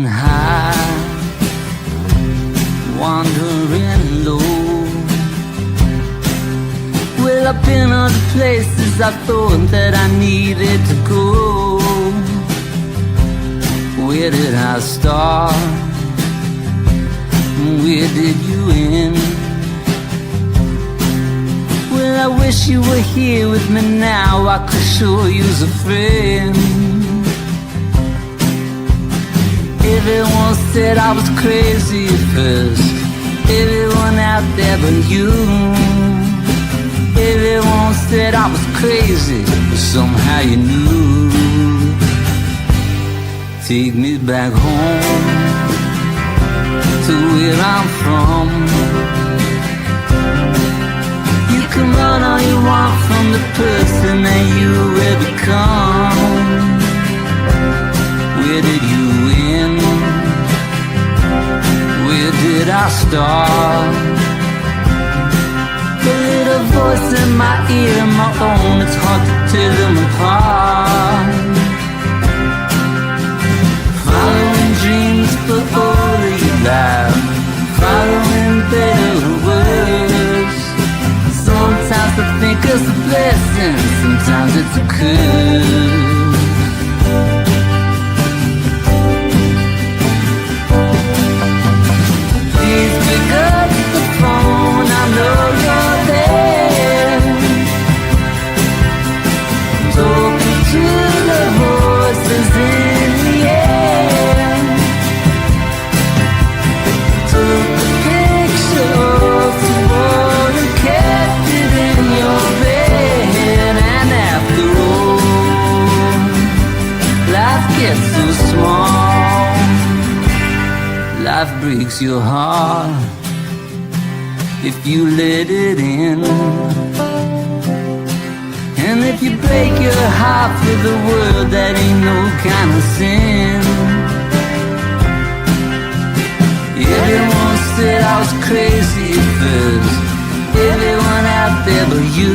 high, wandering low. Well, I've been other places I thought that I needed to go. Where did I start? Where did you end? Well, I wish you were here with me now. I could show you as a friend. Everyone said I was crazy at first. Everyone out there but you. Everyone said I was crazy, but somehow you knew. Take me back home to where I'm from. You can run all you want from the person that you will become. Where did you end? Where did I start? The little voice in my ear, my own, it's hard to tear them apart. Following dreams for all of your life, following better words. Sometimes I think it's a blessing, sometimes it's a curse. Please pick up the phone, I know you're there. Talking to the voices in the air. Took a picture of the wall and kept it in your bed. And after all, life gets so small. Life breaks your heart if you let it in. And if you break your heart for the world, that ain't no kind of sin. Everyone said I was crazy at first. Everyone out there but you.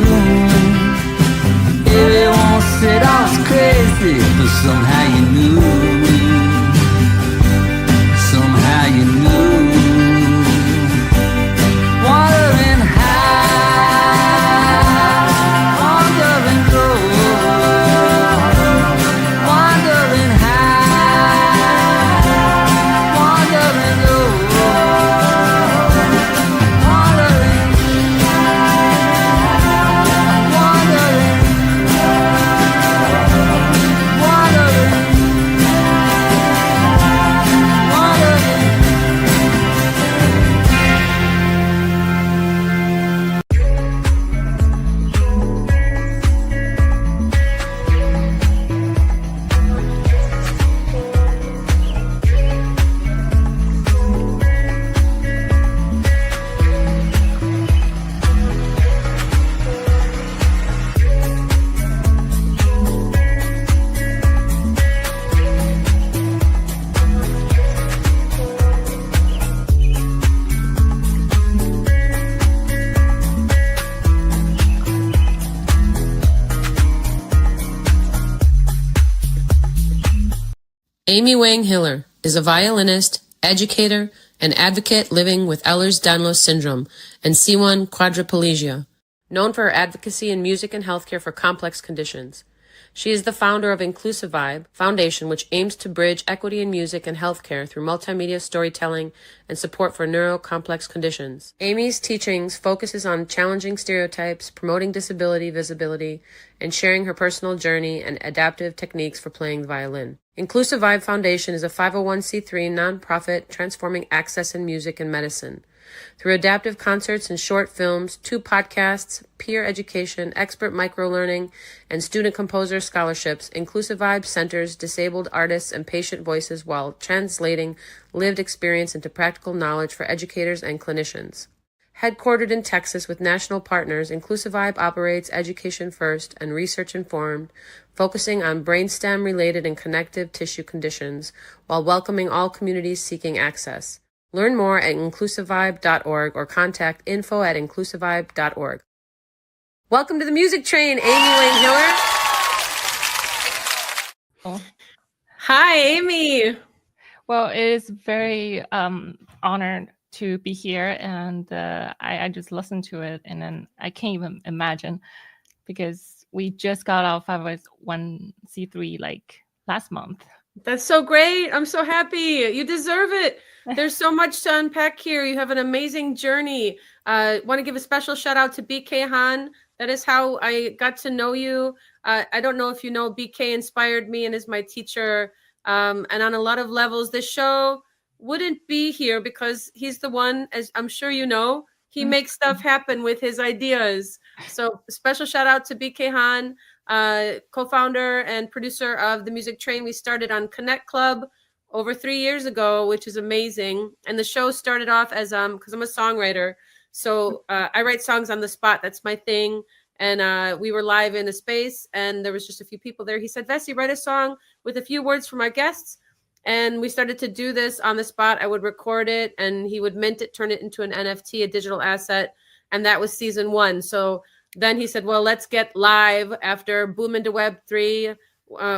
Everyone said I was crazy, but somehow you knew. Somehow you knew. Wandering high, wandering low. Wandering high, wandering low. Wandering, wandering, Amy Wang-Hiller is a violinist, educator, and advocate living with Ehlers-Danlos syndrome and C1 quadriplegia, known for her advocacy in music and healthcare for complex conditions. She is the founder of InclusiVibe Foundation, which aims to bridge equity in music and healthcare through multimedia storytelling and support for neuro-complex conditions. Amy's teachings focuses on challenging stereotypes, promoting disability visibility, and sharing her personal journey and adaptive techniques for playing the violin. InclusiVibe Foundation is a 501c3 nonprofit transforming access in music and medicine. Through adaptive concerts and short films, 2 podcasts, peer education, expert microlearning, and student composer scholarships, InclusiVibe centers disabled artists and patient voices while translating lived experience into practical knowledge for educators and clinicians. Headquartered in Texas with national partners, InclusiVibe operates education first and research informed, focusing on brainstem-related and connective-tissue conditions while welcoming all communities seeking access. Learn more at inclusivibe.org or contact info@inclusivibe.org. Welcome to the Music Train, Amy Wang-Hiller. Oh. Hi, Amy. Well, it is very honored to be here, and I just listened to it, and then I can't even imagine because we just got our 501c3 like last month. That's so great. I'm so happy. You deserve it. There's so much to unpack here. You have an amazing journey. Want to give a special shout out to BK Han. That is how I got to know you. I don't know if you know, BK inspired me and is my teacher. And on a lot of levels, this show wouldn't be here because he's the one, as I'm sure you know, he makes stuff happen with his ideas. So special shout out to BK Han, co-founder and producer of the Music Train. We started on Connect Club over 3 years ago, which is amazing. And the show started off as because I'm a songwriter, so I write songs on the spot. That's my thing. And we were live in a space, and there was just a few people there. He said, "Vessy, write a song with a few words from our guests." And we started to do this on the spot. I would record it, and he would mint it, turn it into an NFT, a digital asset. And that was season 1. So then he said, well, let's get live after Boom into Web3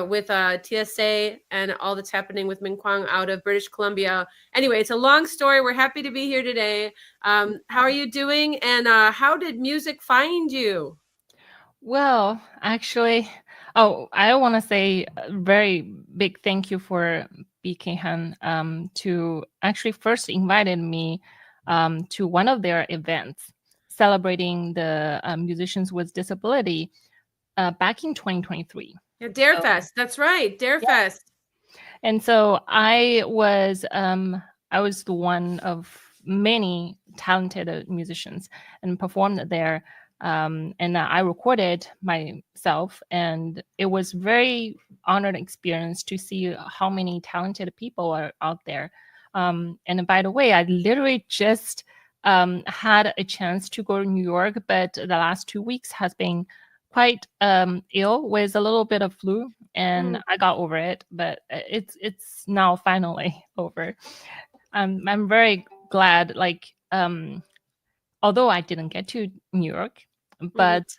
with TSA and all that's happening with Mink out of British Columbia. Anyway, it's a long story. We're happy to be here today. How are you doing? And how did music find you? Well, actually, I want to say a very big thank you for BK Han to actually first invited me to one of their events celebrating the musicians with disability back in 2023. Yeah, Dare Fest. That's right, Dare Fest. And so I was the one of many talented musicians and performed there. And I recorded myself, and it was very honored experience to see how many talented people are out there. And by the way, I literally just had a chance to go to New York, but the last 2 weeks has been quite ill with a little bit of flu, and I got over it, but it's now finally over. I'm very glad, like although I didn't get to New York, but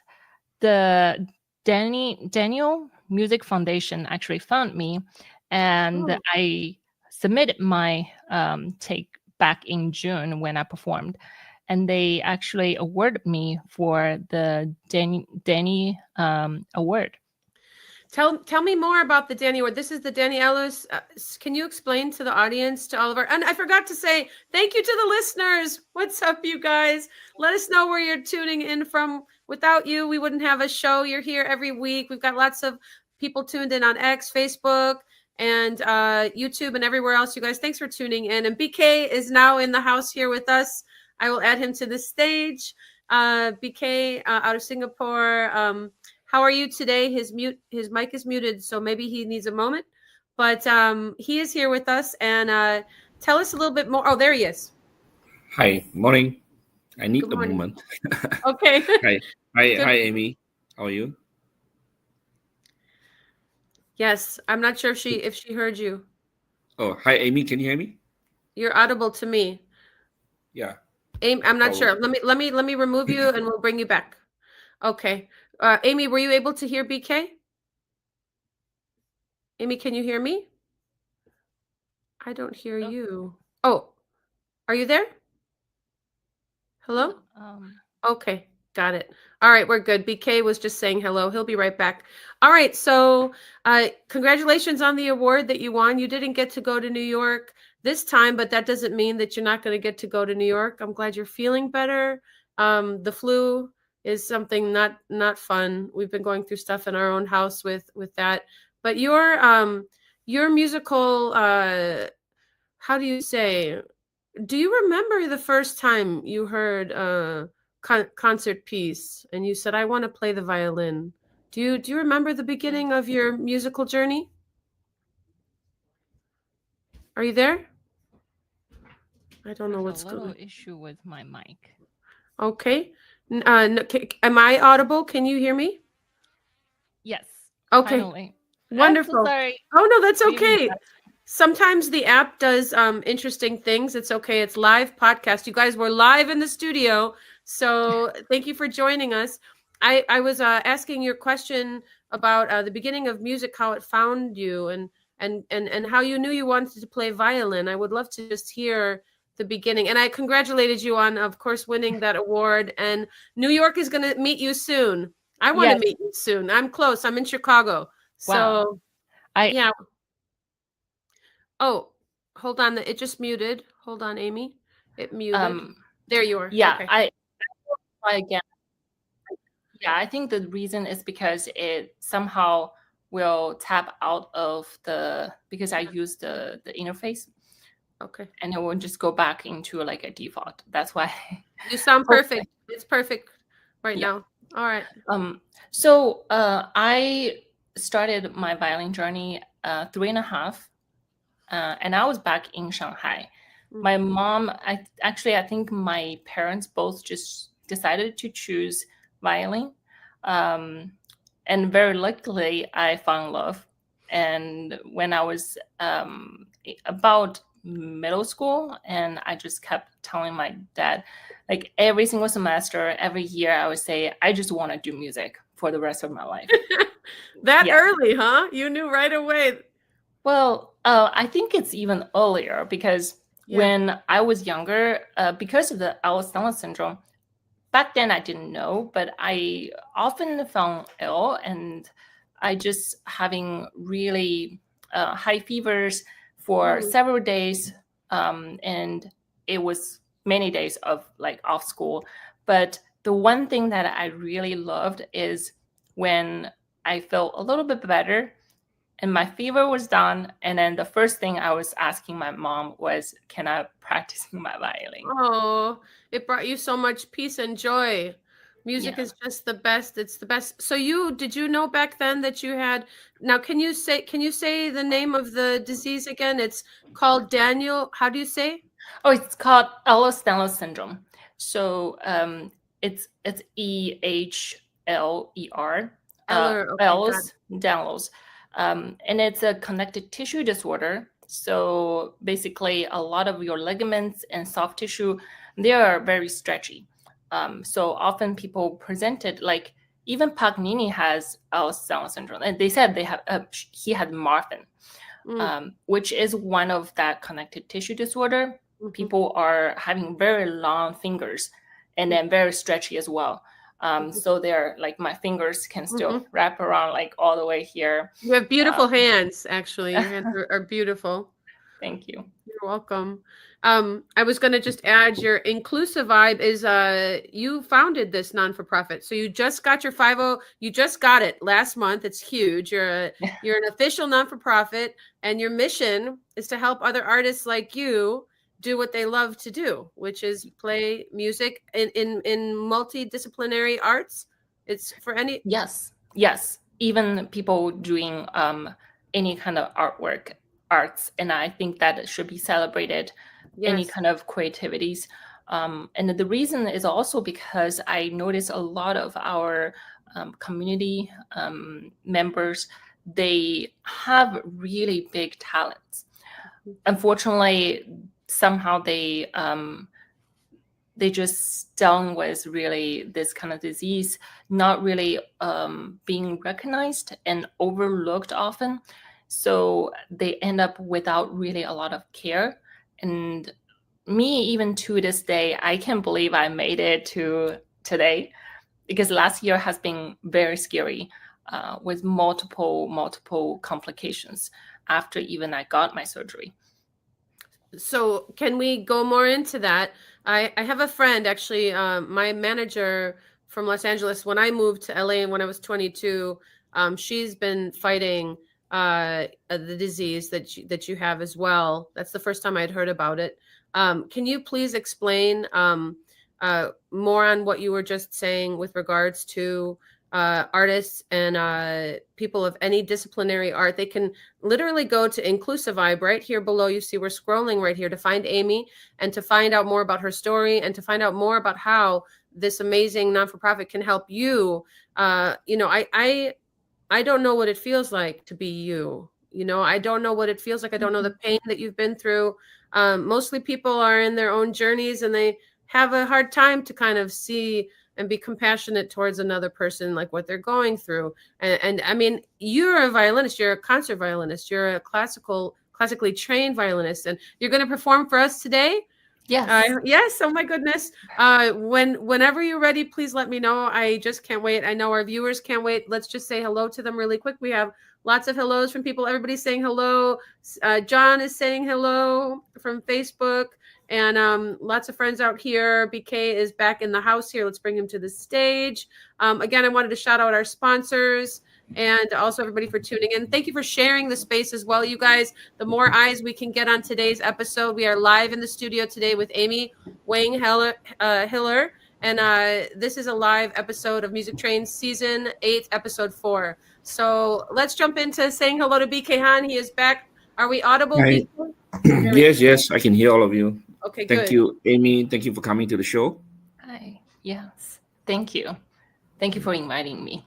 the Daniel Music Foundation actually found me, and I submitted my take back in June when I performed, and they actually awarded me for the Danny Award. Tell me more about the Danny Award. This is the Danny Ellis. Can you explain to the audience, to all of our, and I forgot to say thank you to the listeners. What's up, you guys? Let us know where you're tuning in from. Without you, we wouldn't have a show. You're here every week. We've got lots of people tuned in on X, Facebook, and YouTube, and everywhere else. You guys, thanks for tuning in. And BK is now in the house here with us. I will add him to the stage. BK out of Singapore. How are you today? His mic is muted, so maybe he needs a moment. But he is here with us, and tell us a little bit more. Oh, there he is. Hi, morning. I need a moment. Okay. Hi, Amy. How are you? Yes, I'm not sure if she heard you. Oh, hi, Amy. Can you hear me? You're audible to me. Yeah. Amy, I'm not sure. Let me remove you, and we'll bring you back. Okay. Amy, were you able to hear BK? Amy, can you hear me? I don't hear you. Oh, are you there? Hello? Okay, got it. All right, we're good. BK was just saying hello. He'll be right back. All right, so congratulations on the award that you won. You didn't get to go to New York this time, but that doesn't mean that you're not going to get to go to New York. I'm glad you're feeling better. The flu is something not fun. We've been going through stuff in our own house with that. But your musical, how do you say? Do you remember the first time you heard a concert piece and you said, "I want to play the violin"? Do you remember the beginning of your musical journey? Are you there? I don't know what's going on. There's a little issue with my mic. Okay. Am I audible? Can you hear me? Yes. Okay. Finally. Wonderful. I'm so sorry. Oh no, that's okay. Sometimes the app does interesting things. It's okay. It's live podcast. You guys were live in the studio, so thank you for joining us. I was asking your question about the beginning of music, how it found you, and and how you knew you wanted to play violin. I would love to just hear the beginning. And I congratulated you on, of course, winning that award. And New York is going to meet you soon. I want to meet you soon. I'm close. I'm in Chicago. So, yeah. Oh, hold on. It just muted. Hold on, Amy. It muted. There you are. Yeah, okay. Again. Yeah, I think the reason is because it somehow will tap out of because I use the interface. Okay. And it will just go back into like a default. That's why. You sound perfect. It's perfect right now. All right. So I started my violin journey 3.5, and I was back in Shanghai. My mom, I think my parents both just decided to choose violin. And very luckily, I found love. And when I was about middle school, and I just kept telling my dad, like every single semester, every year, I would say, I just want to do music for the rest of my life. That early, huh? You knew right away. Well, I think it's even earlier because when I was younger, because of the Ehlers-Danlos syndrome, back then I didn't know, but I often felt ill, and I just having really high fevers for several days, and it was many days of like off school. But the one thing that I really loved is when I felt a little bit better and my fever was done, and then the first thing I was asking my mom was, can I practice my violin? Oh, it brought you so much peace and joy. Music is just the best. It's the best. So did you know back then that you had, now can you say the name of the disease again? It's called Daniel. How do you say? Oh, it's called Ehlers-Danlos syndrome. So it's EHLER. Ehlers-Danlos. And it's a connective tissue disorder. So basically, a lot of your ligaments and soft tissue, they are very stretchy. So often people presented, like even Paganini has Ehlers-Danlos syndrome, and they said he had Marfan, which is one of that connective tissue disorder. People are having very long fingers and then very stretchy as well. So they're like, my fingers can still wrap around like all the way here. You have beautiful hands, actually. Your hands are beautiful. Thank you. You're welcome. I was going to just add, your InclusiVibe is you founded this non-for-profit. So you just got your 5.0, you just got it last month. It's huge. You're an official non-for-profit, and your mission is to help other artists like you do what they love to do, which is play music in multidisciplinary arts. It's for any yes, even people doing any kind of arts, and I think that it should be celebrated. Any kind of creativities, and the reason is also because I notice a lot of our community members, they have really big talents. Unfortunately, somehow they just down with really this kind of disease, not really being recognized and overlooked often. So they end up without really a lot of care. And me, even to this day, I can't believe I made it to today, because last year has been very scary with multiple complications after even I got my surgery. So can we go more into that? I have a friend, actually, my manager from Los Angeles, when I moved to LA and when I was 22, she's been fighting the disease that you have as well. That's the first time I'd heard about it. Can you please explain more on what you were just saying with regards to artists and people of any disciplinary art? They can literally go to InclusiVibe right here below. You see we're scrolling right here to find Amy and to find out more about her story and to find out more about how this amazing non-for-profit can help you. I don't know what it feels like to be you. I don't know what it feels like. I don't know the pain that you've been through. Mostly people are in their own journeys and they have a hard time to kind of see and be compassionate towards another person, like what they're going through. And I mean, you're a violinist, you're a concert violinist, you're a classically trained violinist, and you're going to perform for us today. Yes. Yes. Oh my goodness. Whenever you're ready, please let me know. I just can't wait. I know our viewers can't wait. Let's just say hello to them really quick. We have lots of hellos from people. Everybody's saying hello. John is saying hello from Facebook, and lots of friends out here. BK is back in the house here. Let's bring him to the stage. Again, I wanted to shout out our sponsors and also everybody for tuning in. Thank you for sharing the space as well, you guys. The more eyes we can get on today's episode. We are live in the studio today with Amy Wang-Hiller, and this is a live episode of Music Train Season 8, Episode 4. So let's jump into saying hello to BK Han. He is back. Are we audible, Hi. BK? Yes, I can hear all of you. Okay, good. Thank you, Amy. Thank you for coming to the show. Hi. Yes. Thank you. Thank you for inviting me.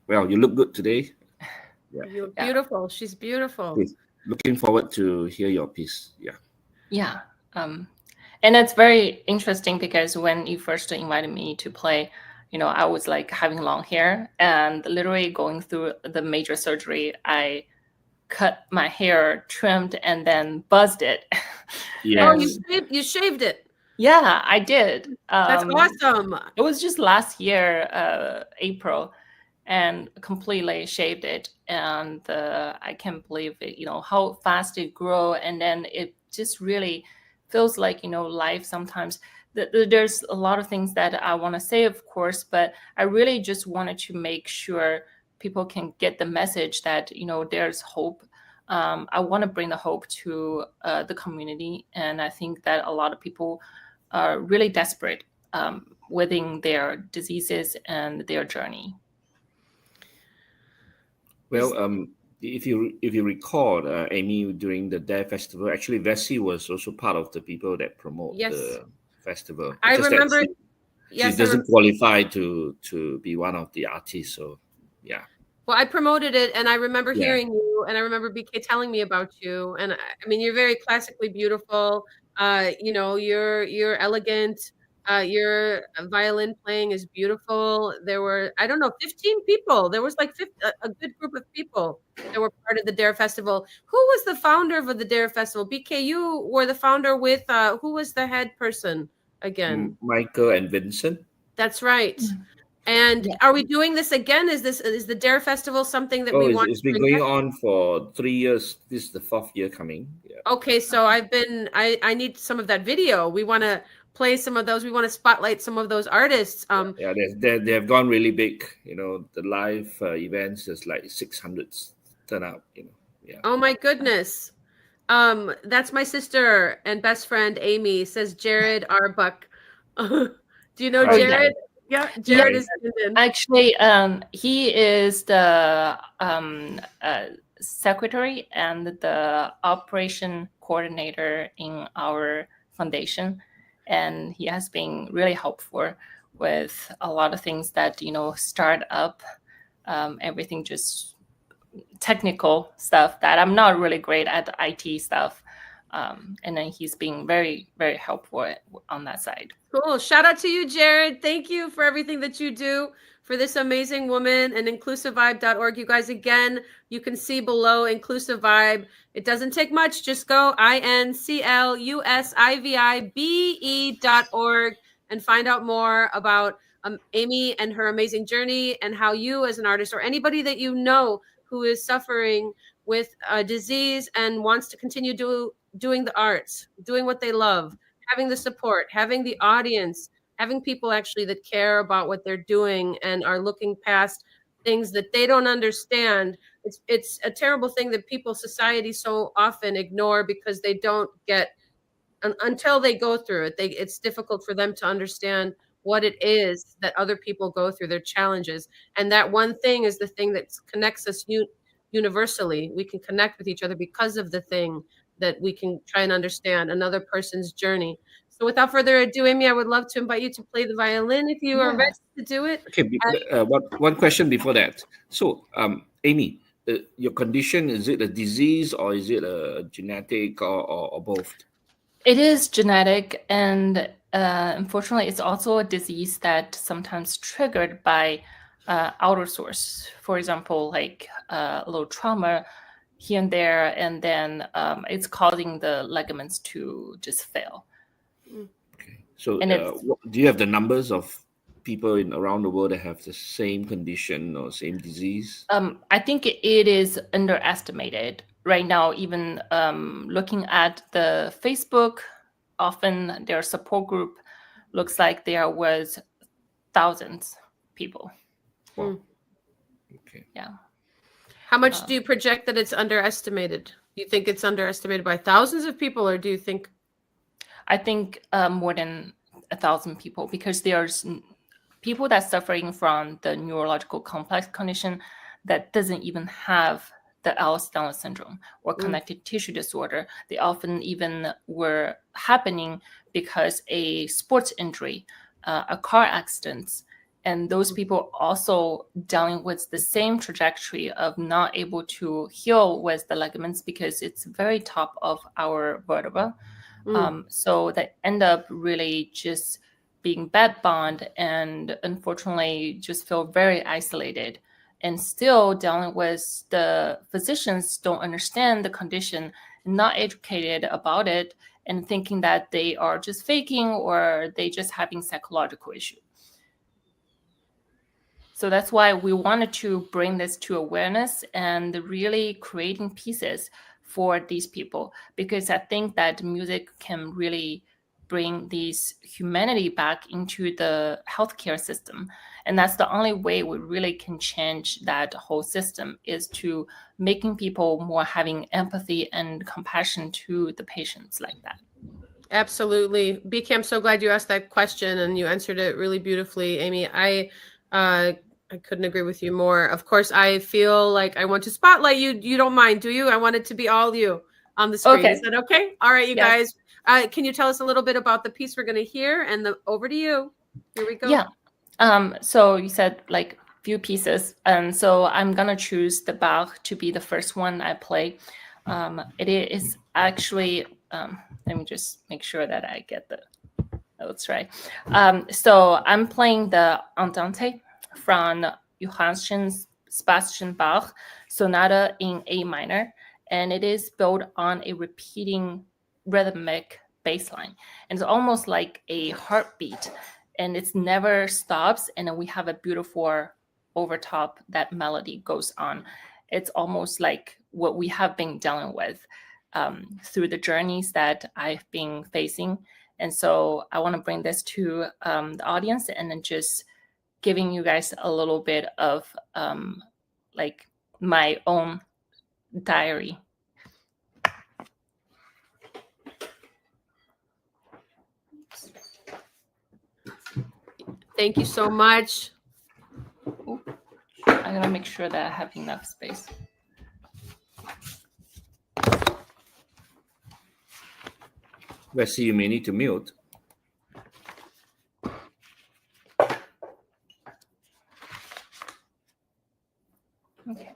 Well, you look good today. You're beautiful. She's beautiful. Yes. Looking forward to hear your piece. Yeah. And it's very interesting because when you first invited me to play, I was like having long hair and literally going through the major surgery. I cut my hair, trimmed, and then buzzed it. Yeah. Oh, you shaved it. Yeah, I did. That's awesome. It was just last year, April, and completely shaved it. And I can't believe it, how fast it grew. And then it just really feels like, life sometimes. There's a lot of things that I want to say, of course, but I really just wanted to make sure people can get the message that, there's hope. I want to bring the hope to the community. And I think that a lot of people are really desperate within their diseases and their journey. Well, if you recall, Amy, during the Dare Festival, actually Vessy was also part of the people that promote the festival. I remember. She doesn't qualify to be one of the artists. So, yeah. Well, I promoted it, and I remember hearing you, and I remember BK telling me about you. And I mean, you're very classically beautiful. You're elegant. Your violin playing is beautiful. There were, I don't know, 15 people. There was like a good group of people that were part of the Dare Festival. Who was the founder of the Dare Festival? BK, you were the founder with, who was the head person again? Michael and Vincent. That's right. And are we doing this again? Is the Dare Festival something that we want? It's been going on for 3 years. This is the 4th year coming. Yeah. Okay, so I need some of that video. We want to play some of those. We want to spotlight some of those artists. They have gone really big. The live events, there's like 600 turn out. Yeah. Oh my goodness. That's my sister and best friend Amy, says Jared Arbuck. Do you know Jared? Yeah, Jared is actually he is the secretary and the operation coordinator in our foundation, and he has been really helpful with a lot of things that start up, everything just technical stuff that I'm not really great at, the IT stuff. And then he's being very, very helpful on that side. Cool. Shout out to you, Jared. Thank you for everything that you do for this amazing woman, and inclusivevibe.org. You guys, again, you can see below InclusiveVibe. It doesn't take much. Just go InclusiveVibe.org and find out more about Amy and her amazing journey, and how you as an artist, or anybody that you know who is suffering with a disease and wants to continue doing the arts, doing what they love, having the support, having the audience, having people actually that care about what they're doing and are looking past things that they don't understand. It's a terrible thing that society so often ignore because they don't get, until they go through it, it's difficult for them to understand what it is that other people go through, their challenges. And that one thing is the thing that connects us universally. We can connect with each other because of the thing that we can try and understand another person's journey. So without further ado, Amy, I would love to invite you to play the violin if you are ready to do it. Okay, one question before that. So, Amy, your condition, is it a disease or is it a genetic or both? It is genetic, and unfortunately, it's also a disease that sometimes triggered by outer source. For example, like a little trauma here and there, and then it's causing the ligaments to just fail. Okay. So do you have the numbers of people around the world that have the same condition or same disease? I think it is underestimated right now. Even looking at the Facebook, often their support group looks like there was thousands people. Wow. Okay. Yeah. How much do you project that it's underestimated? Do you think it's underestimated by thousands of people, or do you think? I think more than 1,000 people, because there's people that's suffering from the neurological complex condition that doesn't even have the Ehlers-Danlos syndrome or connective tissue disorder. They often even were happening because a sports injury, a car accident, and those people also dealing with the same trajectory of not able to heal with the ligaments because it's very top of our vertebra. So they end up really just being bed bound and unfortunately just feel very isolated and still dealing with the physicians don't understand the condition, not educated about it, and thinking that they are just faking or they just having psychological issue. So that's why we wanted to bring this to awareness and really creating pieces for these people, because I think that music can really bring this humanity back into the healthcare system. And that's the only way we really can change that whole system, is to making people more having empathy and compassion to the patients like that. Absolutely. BK, I'm so glad you asked that question and you answered it really beautifully, Amy. I couldn't agree with you more. Of course, I feel like I want to spotlight you. You don't mind, do you? I want it to be all you on the screen. Okay. Is that okay? All right, you Yes. guys. Can you tell us a little bit about the piece we're going to hear? And over to you. Here we go. Yeah. So you said like few pieces, and so I'm gonna choose the Bach to be the first one I play. It is actually. Let me just make sure that I get the notes right. So I'm playing the Andante from Johann Sebastian Bach Sonata in A minor, and it is built on a repeating rhythmic bass line. And it's almost like a heartbeat, and it never stops. And then we have a beautiful overtop that melody goes on. It's almost like what we have been dealing with through the journeys that I've been facing. And so I want to bring this to the audience and then just giving you guys a little bit of like my own diary. Thank you so much. I'm gonna make sure that I have enough space. Vessy, you may need to mute. Okay.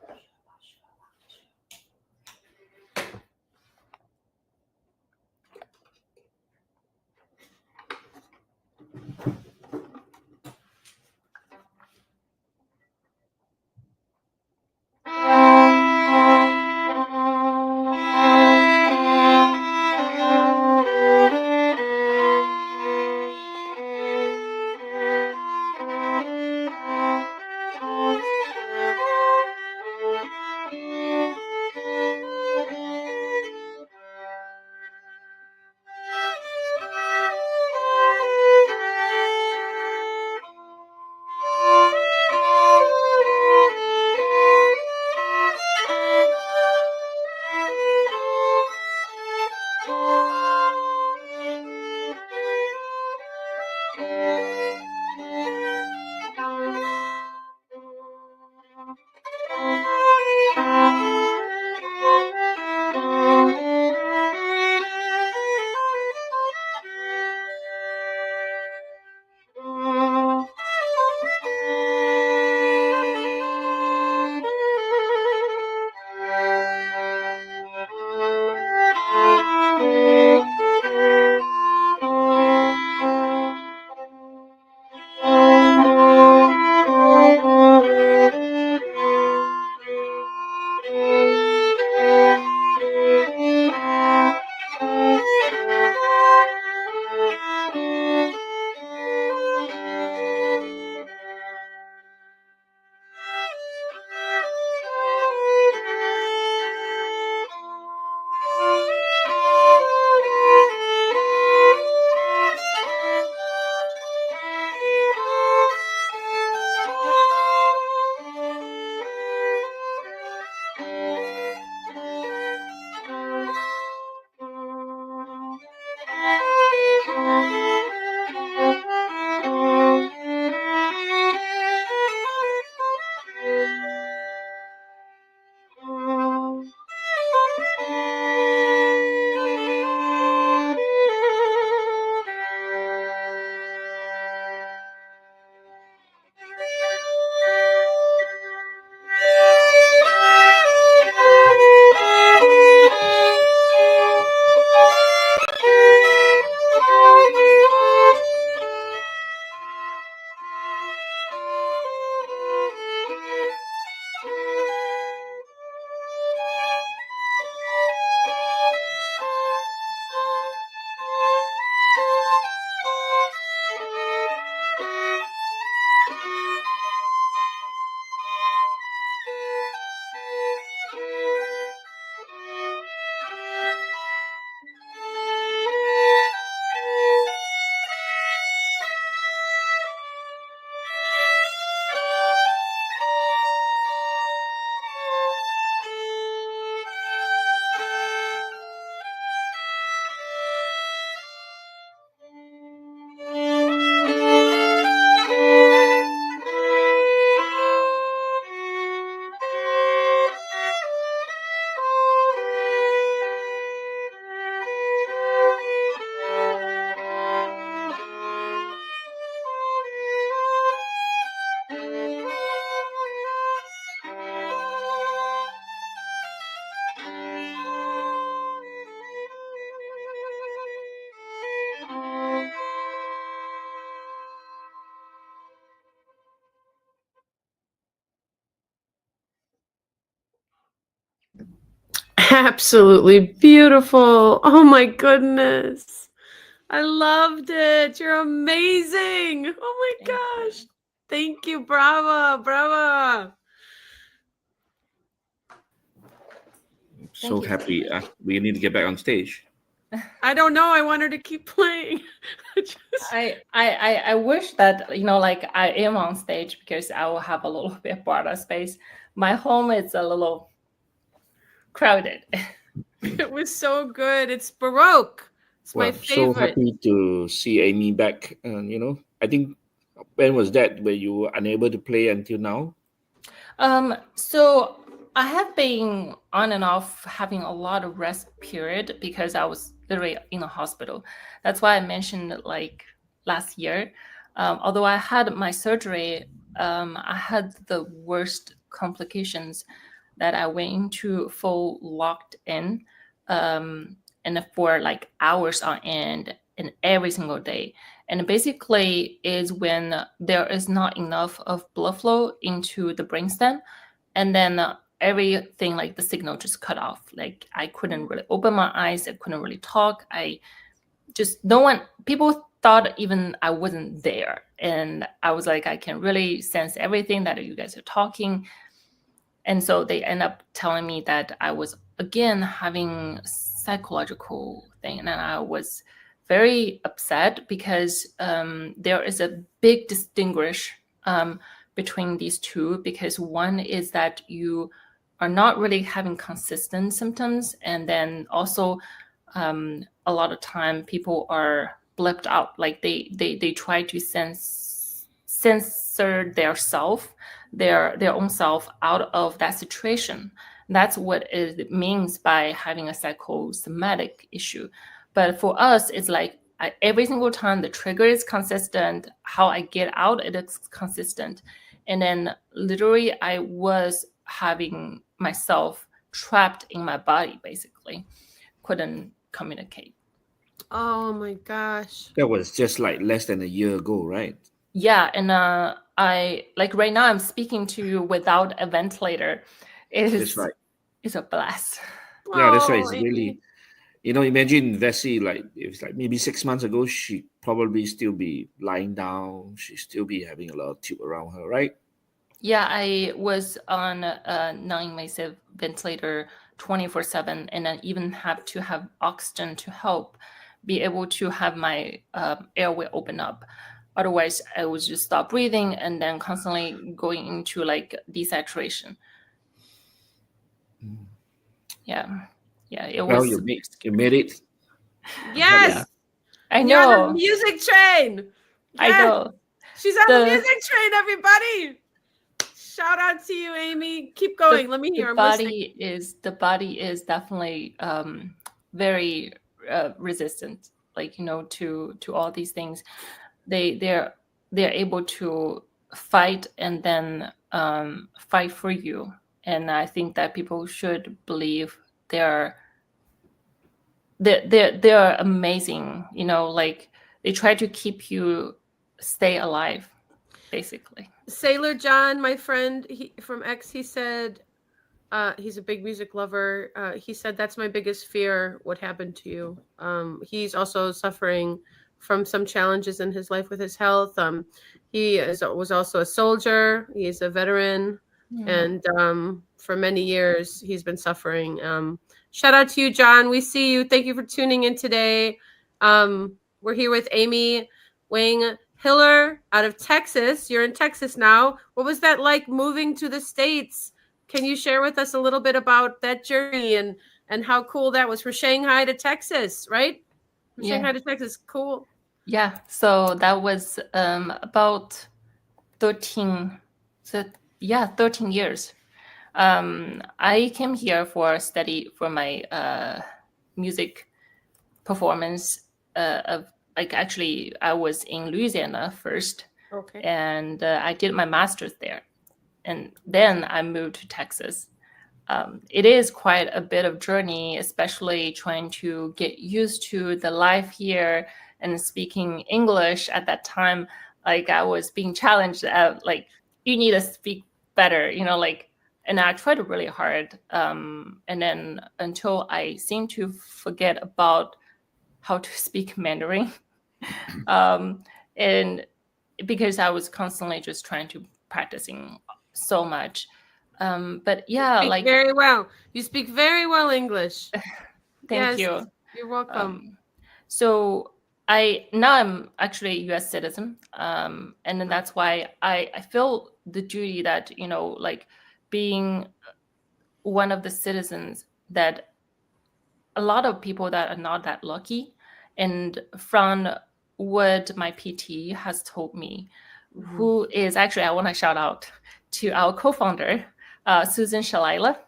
Absolutely beautiful. Oh my goodness. I loved it. You're amazing. Oh my gosh. Thank you. Brava. Brava. So happy. We need to get back on stage. I don't know. I want her to keep playing. I wish that, like I am on stage because I will have a little bit broader space. My home is a little crowded. It was so good. It's Baroque. It's my favorite. So happy to see Amy back. And I think, when was that where you were unable to play until now? So I have been on and off having a lot of rest period because I was literally in the hospital. That's why I mentioned like last year. Although I had my surgery, I had the worst complications that I went into full locked in, and for like hours on end and every single day. And basically is when there is not enough of blood flow into the brainstem, and then everything, like the signal just cut off. Like I couldn't really open my eyes. I couldn't really talk. People thought even I wasn't there. And I was like, I can really sense everything that you guys are talking. And so they end up telling me that I was again having psychological thing. And I was very upset because there is a big distinguish between these two, because one is that you are not really having consistent symptoms, and then also a lot of time people are blipped out, like they try to censor their own self out of that situation. That's what it means by having a psychosomatic issue. But for us, it's like every single time the trigger is consistent, how I get out it is consistent. And then literally I was having myself trapped in my body, basically. Couldn't communicate. Oh my gosh. That was just like less than a year ago, right? Yeah. And I like right now I'm speaking to you without a ventilator. That's right. It's a blast. Yeah, that's right. It's Amy. really, imagine Vessy, like it's like maybe 6 months ago, she'd probably still be lying down. She'd still be having a lot of tube around her, right? Yeah, I was on a non-invasive ventilator 24/7, and I even have to have oxygen to help be able to have my airway open up. Otherwise, I would just stop breathing and then constantly going into like desaturation. Yeah. It Well, was. you made it. Yes. Yeah. I You're on know. the music train. I Yes. know. She's on the music train, everybody. Shout out to you, Amy. Keep going. Let me hear. The body is definitely very resistant, like to all these things. They're able to fight and then fight for you. And I think that people should believe they're amazing. Like they try to keep you stay alive, basically. Sailor John, my friend from X, he said, he's a big music lover. He said, that's my biggest fear, what happened to you. He's also suffering from some challenges in his life with his health. He was also a soldier. He's a veteran. And for many years, he's been suffering. Shout out to you, John. We see you. Thank you for tuning in today. We're here with Amy Wang-Hiller out of Texas. You're in Texas now. What was that like moving to the States? Can you share with us a little bit about that journey and how cool that was for Shanghai to Texas, right? From Shanghai to Texas, cool. Yeah, so that was about 13 years. I came here for study for my music performance actually I was in Louisiana first. Okay. And I did my master's there. And then I moved to Texas. It is quite a bit of journey, especially trying to get used to the life here and speaking English at that time. Like I was being challenged at like, you need to speak better, and I tried really hard. And then until I seemed to forget about how to speak Mandarin. And because I was constantly just trying to practicing so much. But yeah, like very well. You speak very well English. Thank you. You're welcome. So now I'm actually a U.S. citizen, and then that's why I feel the duty that, you know, like being one of the citizens that a lot of people that are not that lucky, and from what my PT has told me, who is actually, I want to shout out to our co-founder, Susan Shalila.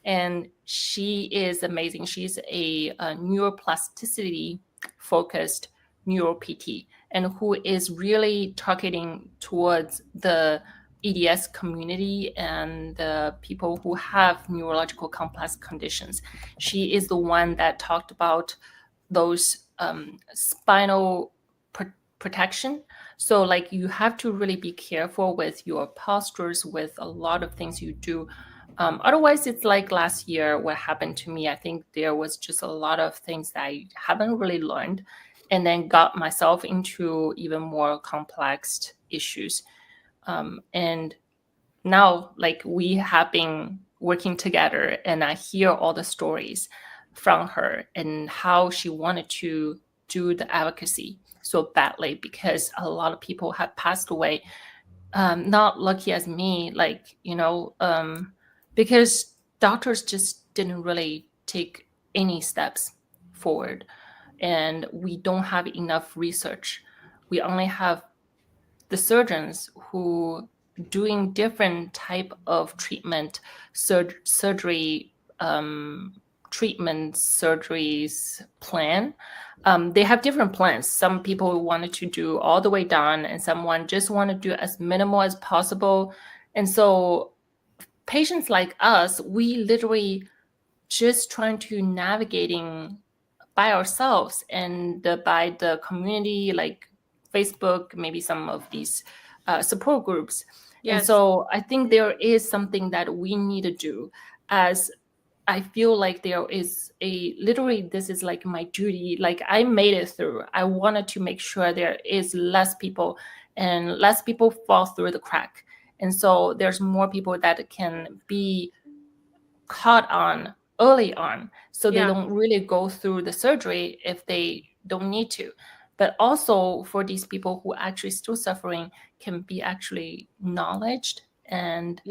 And she is amazing. She's a neuroplasticity focused neuro PT, and who is really targeting towards the EDS community and the people who have neurological complex conditions. She is the one that talked about those spinal protection. So like you have to really be careful with your postures, with a lot of things you do. Otherwise, it's like last year, what happened to me. I think there was just a lot of things that I haven't really learned, and then got myself into even more complex issues. And now, like, we have been working together, and I hear all the stories from her and how she wanted to do the advocacy so badly because a lot of people have passed away. Not lucky as me, like, you know, because doctors just didn't really take any steps forward, and we don't have enough research. We only have the surgeons who doing different type of treatment, surgery, treatment surgeries plan. They have different plans. Some people wanted to do all the way down, and someone just want to do as minimal as possible. And so patients like us, we literally just trying to navigating by ourselves and by the community, like Facebook, maybe some of these support groups. Yes. And so I think there is something that we need to do, as I feel like there is literally, this is like my duty. Like I made it through. I wanted to make sure there is less people and less people fall through the crack. And so there's more people that can be caught on early on, so they don't really go through the surgery if they don't need to. But also for these people who actually still suffering can be actually acknowledged. And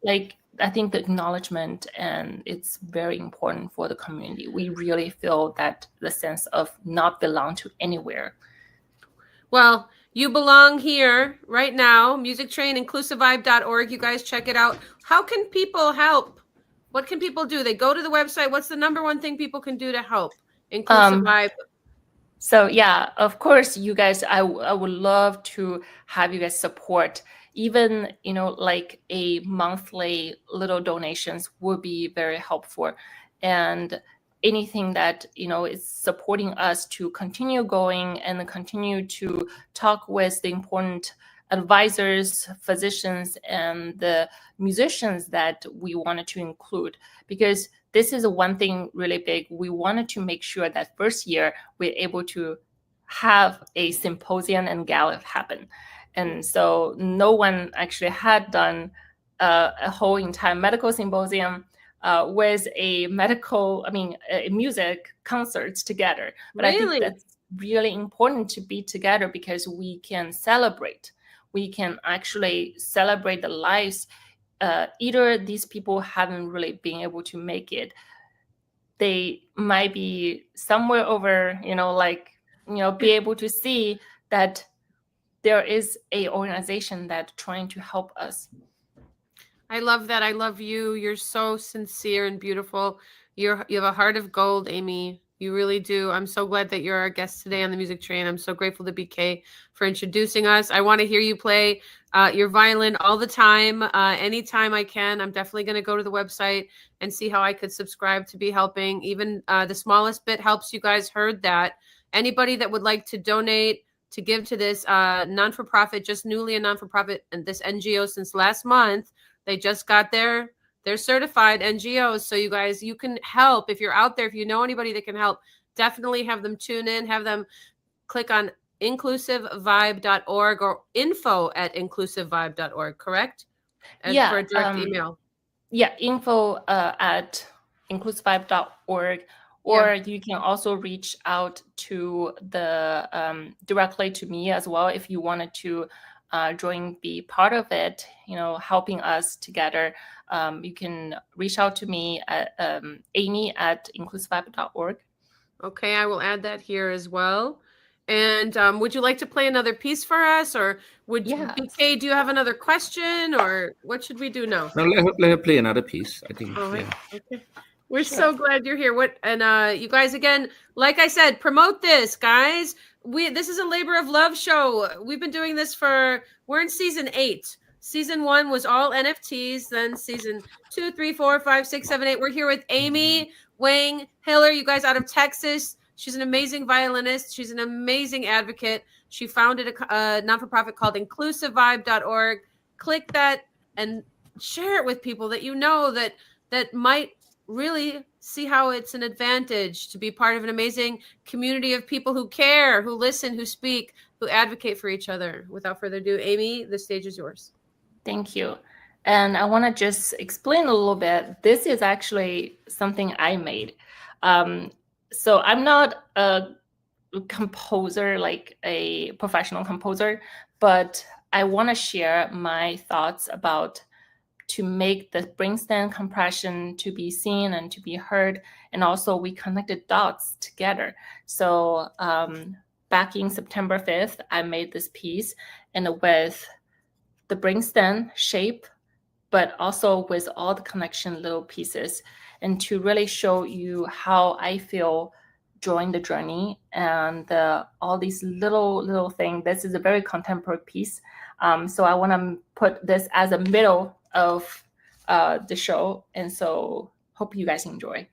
like, I think the acknowledgement, and it's very important for the community. We really feel that the sense of not belong to anywhere. Well, you belong here right now. Music Train, InclusiveVibe.org. You guys check it out. How can people help? What can people do? They go to the website. What's the number one thing people can do to help InclusiveVibe? So yeah, of course, you guys, I would love to have you guys support. Even, you know, like a monthly little donations would be very helpful. And anything that, you know, is supporting us to continue going and continue to talk with the important advisors, physicians, and the musicians that we wanted to include. Because this is one thing really big. We wanted to make sure that first year we're able to have a symposium and gala happen. And so no one actually had done a whole entire medical symposium with a music concerts together. But really? I think that's really important to be together, because we can celebrate. We can actually celebrate the lives. Either these people haven't really been able to make it. They might be somewhere over, you know, like, you know, be able to see that there is a organization that's trying to help us. I love that. I love you. You're so sincere and beautiful. You have a heart of gold, Amy. You really do. I'm so glad that you're our guest today on the Music Train. I'm so grateful to BK for introducing us. I want to hear you play your violin all the time, anytime I can. I'm definitely going to go to the website and see how I could subscribe to be helping. Even the smallest bit helps. You guys heard that. Anybody that would like to donate, to give to this non-for-profit, just newly a non-for-profit, and this NGO since last month, they just got their They're certified NGOs. So you guys, you can help. If you're out there, if you know anybody that can help, definitely have them tune in, have them click on inclusivevibe.org or info@inclusivevibe.org, correct? And for a direct email. Yeah, info at inclusivevibe.org, or you can also reach out to the directly to me as well if you wanted to be part of it, helping us together. You can reach out to me at Amy at inclusivevibe.org. Okay, I will add that here as well. And would you like to play another piece for us, or BK, do you have another question, or what should we do now? No, let her play another piece, I think. Okay. We're so glad you're here. You guys, again, like I said, promote this, guys. This is a labor of love show. We've been doing this we're in season 8. Season 1 was all NFTs. Then season 2, 3, 4, 5, 6, 7, 8. We're here with Amy Wang-Hiller, you guys out of Texas. She's an amazing violinist. She's an amazing advocate. She founded a non-for-profit called InclusiveVibe.org. Click that and share it with people that you know that might really see how it's an advantage to be part of an amazing community of people who care, who listen, who speak, who advocate for each other. Without further ado, Amy, the stage is yours. Thank you. And I want to just explain a little bit. This is actually something I made. So I'm not a composer, like a professional composer, but I want to share my thoughts about to make the brainstem compression to be seen and to be heard. And also we connected dots together. So back in September 5th, I made this piece, and with the brainstem shape, but also with all the connection little pieces, and to really show you how I feel during the journey and all these little things. This is a very contemporary piece. So I want to put this as a middle of the show. And so hope you guys enjoy.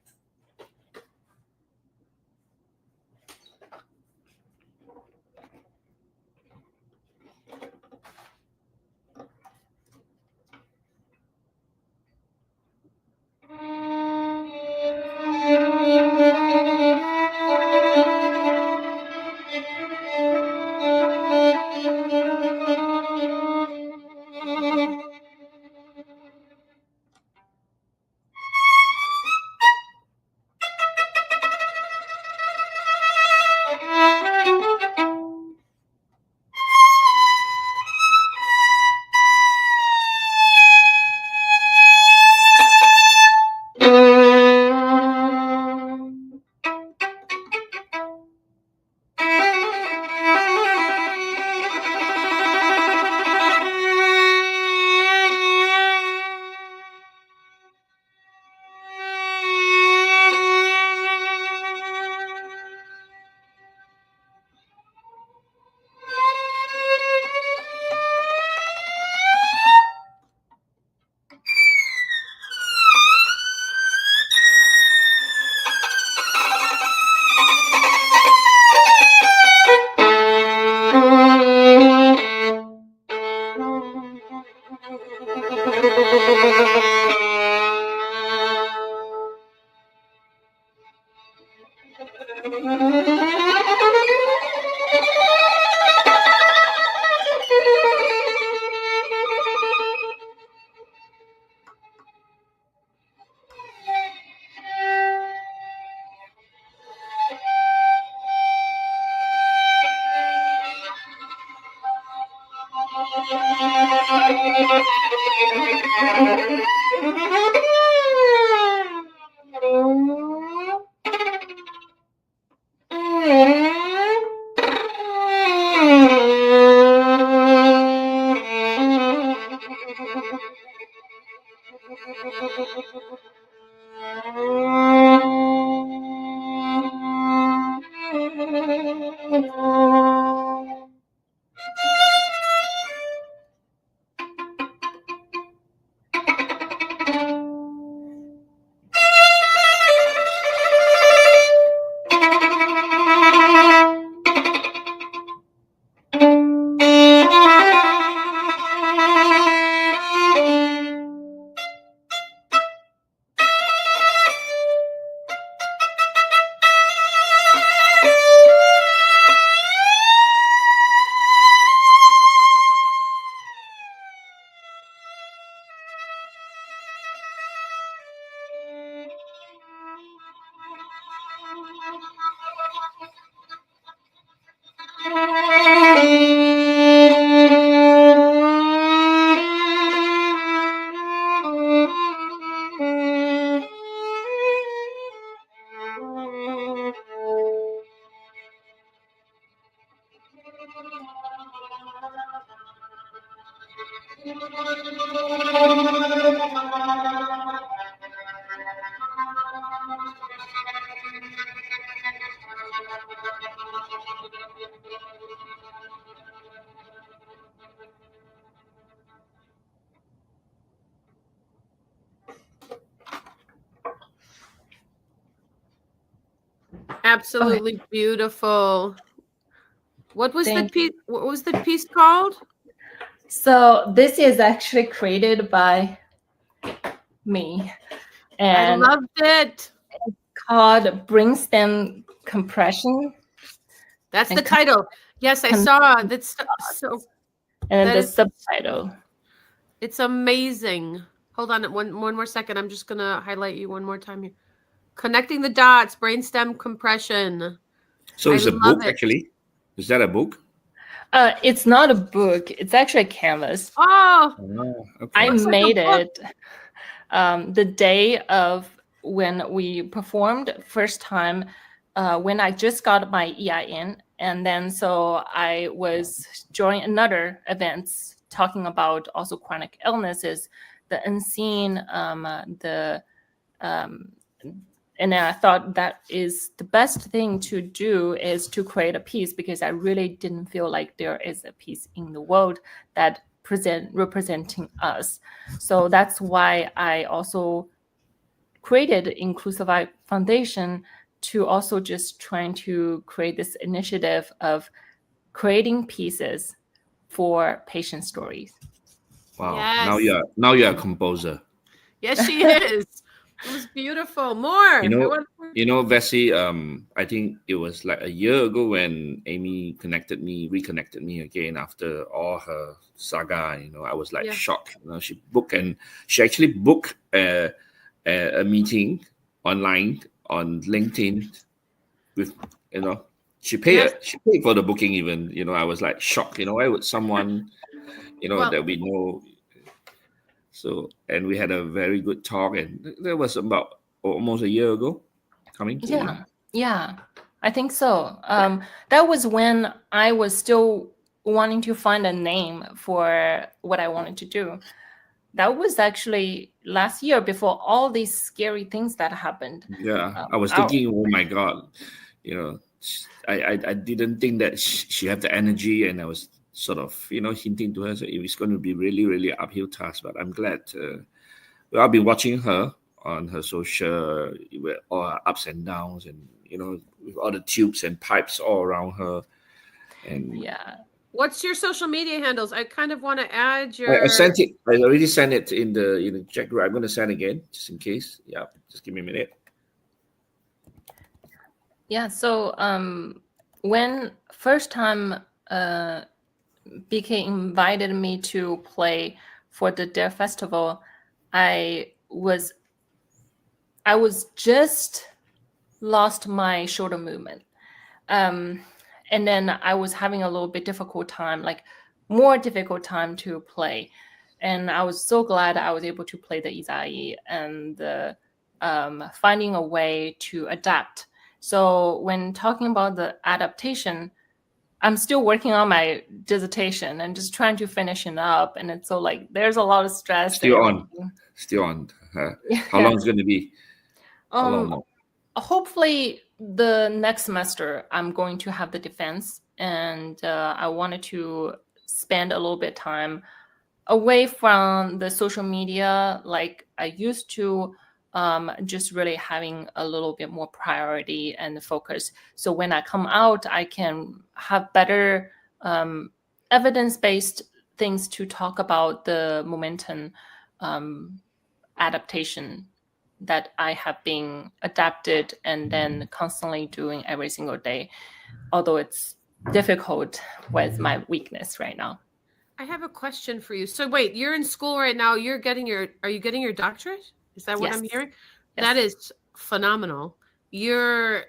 Absolutely beautiful. What was the Thank piece? What was the piece called? So this is actually created by me, I and loved it. called brainstem compression. That's And the title. Yes, I saw. That's so. And That the is, subtitle. it's amazing. Hold on one more second. I'm just gonna highlight you one more time here. Connecting the dots, brainstem compression. So I it's a love book, it. actually. Is that a book? It's not a book. It's actually a canvas. Oh, Okay. I looks like a made book. it the day of when we performed first time, when I just got my EIN. And then so I was joining another events talking about also chronic illnesses, the unseen, and I thought that is the best thing to do is to create a piece, because I really didn't feel like there is a piece in the world that representing us. So that's why I also created InclusiVibe Foundation, to also just trying to create this initiative of creating pieces for patient stories. Wow. Yes. Now you're a composer. Yes, she is. It was beautiful. More. You know, Vessy, I think it was like a year ago when Amy reconnected me again after all her saga. You know, I was like shocked. You know, she actually booked a meeting online on LinkedIn with, you know, she paid for the booking even. You know, I was like shocked. You know, why would someone, you know, that we know. So, and we had a very good talk, and that was about almost a year ago. Yeah, I think so. That was when I was still wanting to find a name for what I wanted to do. That was actually last year, before all these scary things that happened. Yeah, I was thinking, oh my God, you know, I didn't think that she had the energy, and I was sort of, you know, hinting to her that it was going to be really, really uphill task. But I'm glad. Well, I've been watching her on her social, with all her ups and downs, and you know, with all the tubes and pipes all around her. And yeah. What's your social media handles? I kind of want to add your. I sent it. I already sent it in the chat group. I'm going to send again just in case. Yeah, just give me a minute. Yeah. So when first time BK invited me to play for the Dare Festival, I was just lost my shoulder movement. And then I was having a little bit difficult time, like more difficult time to play. And I was so glad I was able to play the Izai and finding a way to adapt. So when talking about the adaptation, I'm still working on my dissertation and just trying to finish it up. And it's so like, there's a lot of stress. Still on. How long is it going to be? How long more? Hopefully the next semester I'm going to have the defense, and I wanted to spend a little bit time away from the social media like I used to, just really having a little bit more priority and focus. So when I come out, I can have better evidence-based things to talk about the momentum adaptation that I have been adapted and then constantly doing every single day, although it's difficult with my weakness right now. I have a question for you. So wait, you're in school right now. Are you getting your doctorate? Is that what I'm hearing? Yes. That is phenomenal. You're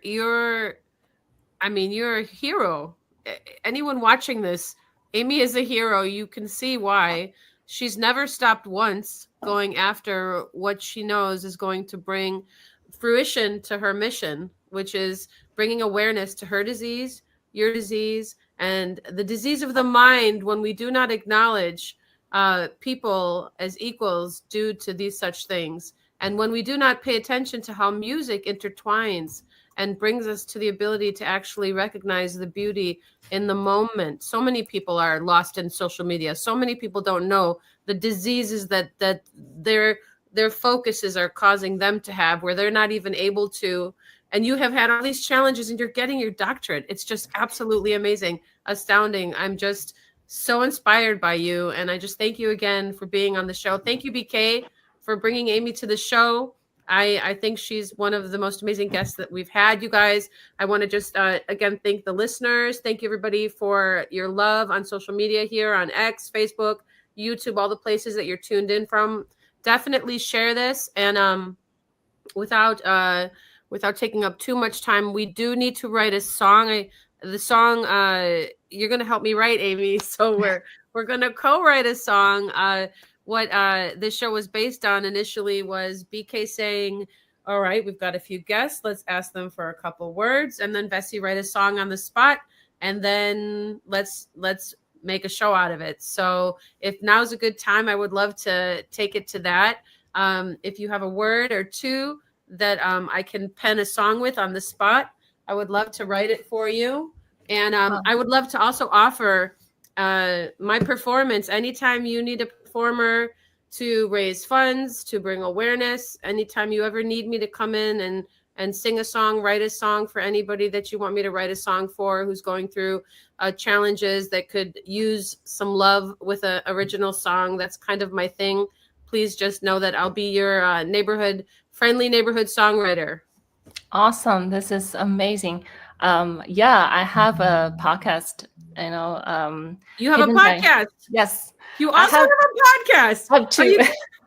a hero anyone watching this, Amy is a hero. You can see why. She's never stopped once going after what she knows is going to bring fruition to her mission, which is bringing awareness to her disease, your disease, and the disease of the mind when we do not acknowledge people as equals due to these such things. And when we do not pay attention to how music intertwines and brings us to the ability to actually recognize the beauty in the moment. So many people are lost in social media. So many people don't know the diseases that their focuses are causing them to have, where they're not even able to. And you have had all these challenges and you're getting your doctorate. It's just absolutely amazing, astounding. I'm just so inspired by you. And I just thank you again for being on the show. Thank you, BK, for bringing Amy to the show. I think she's one of the most amazing guests that we've had, you guys. I want to just, again, thank the listeners. Thank you, everybody, for your love on social media here on X, Facebook, YouTube, all the places that you're tuned in from. Definitely share this. And without taking up too much time, we do need to write a song. The song you're going to help me write, Amy. So we're going to co-write a song. What this show was based on initially was BK saying, all right, we've got a few guests. Let's ask them for a couple words. And then Vessy write a song on the spot. And then let's make a show out of it. So if now's a good time, I would love to take it to that. If you have a word or two that I can pen a song with on the spot, I would love to write it for you. And I would love to also offer my performance. Anytime you need a performer to raise funds, to bring awareness, anytime you ever need me to come in and sing a song, write a song for anybody that you want me to write a song for who's going through challenges that could use some love with an original song, that's kind of my thing. Please just know that I'll be your friendly neighborhood songwriter. Awesome. This is amazing. Yeah, I have a podcast, you have a podcast? Yes. You also have a podcast? I have two.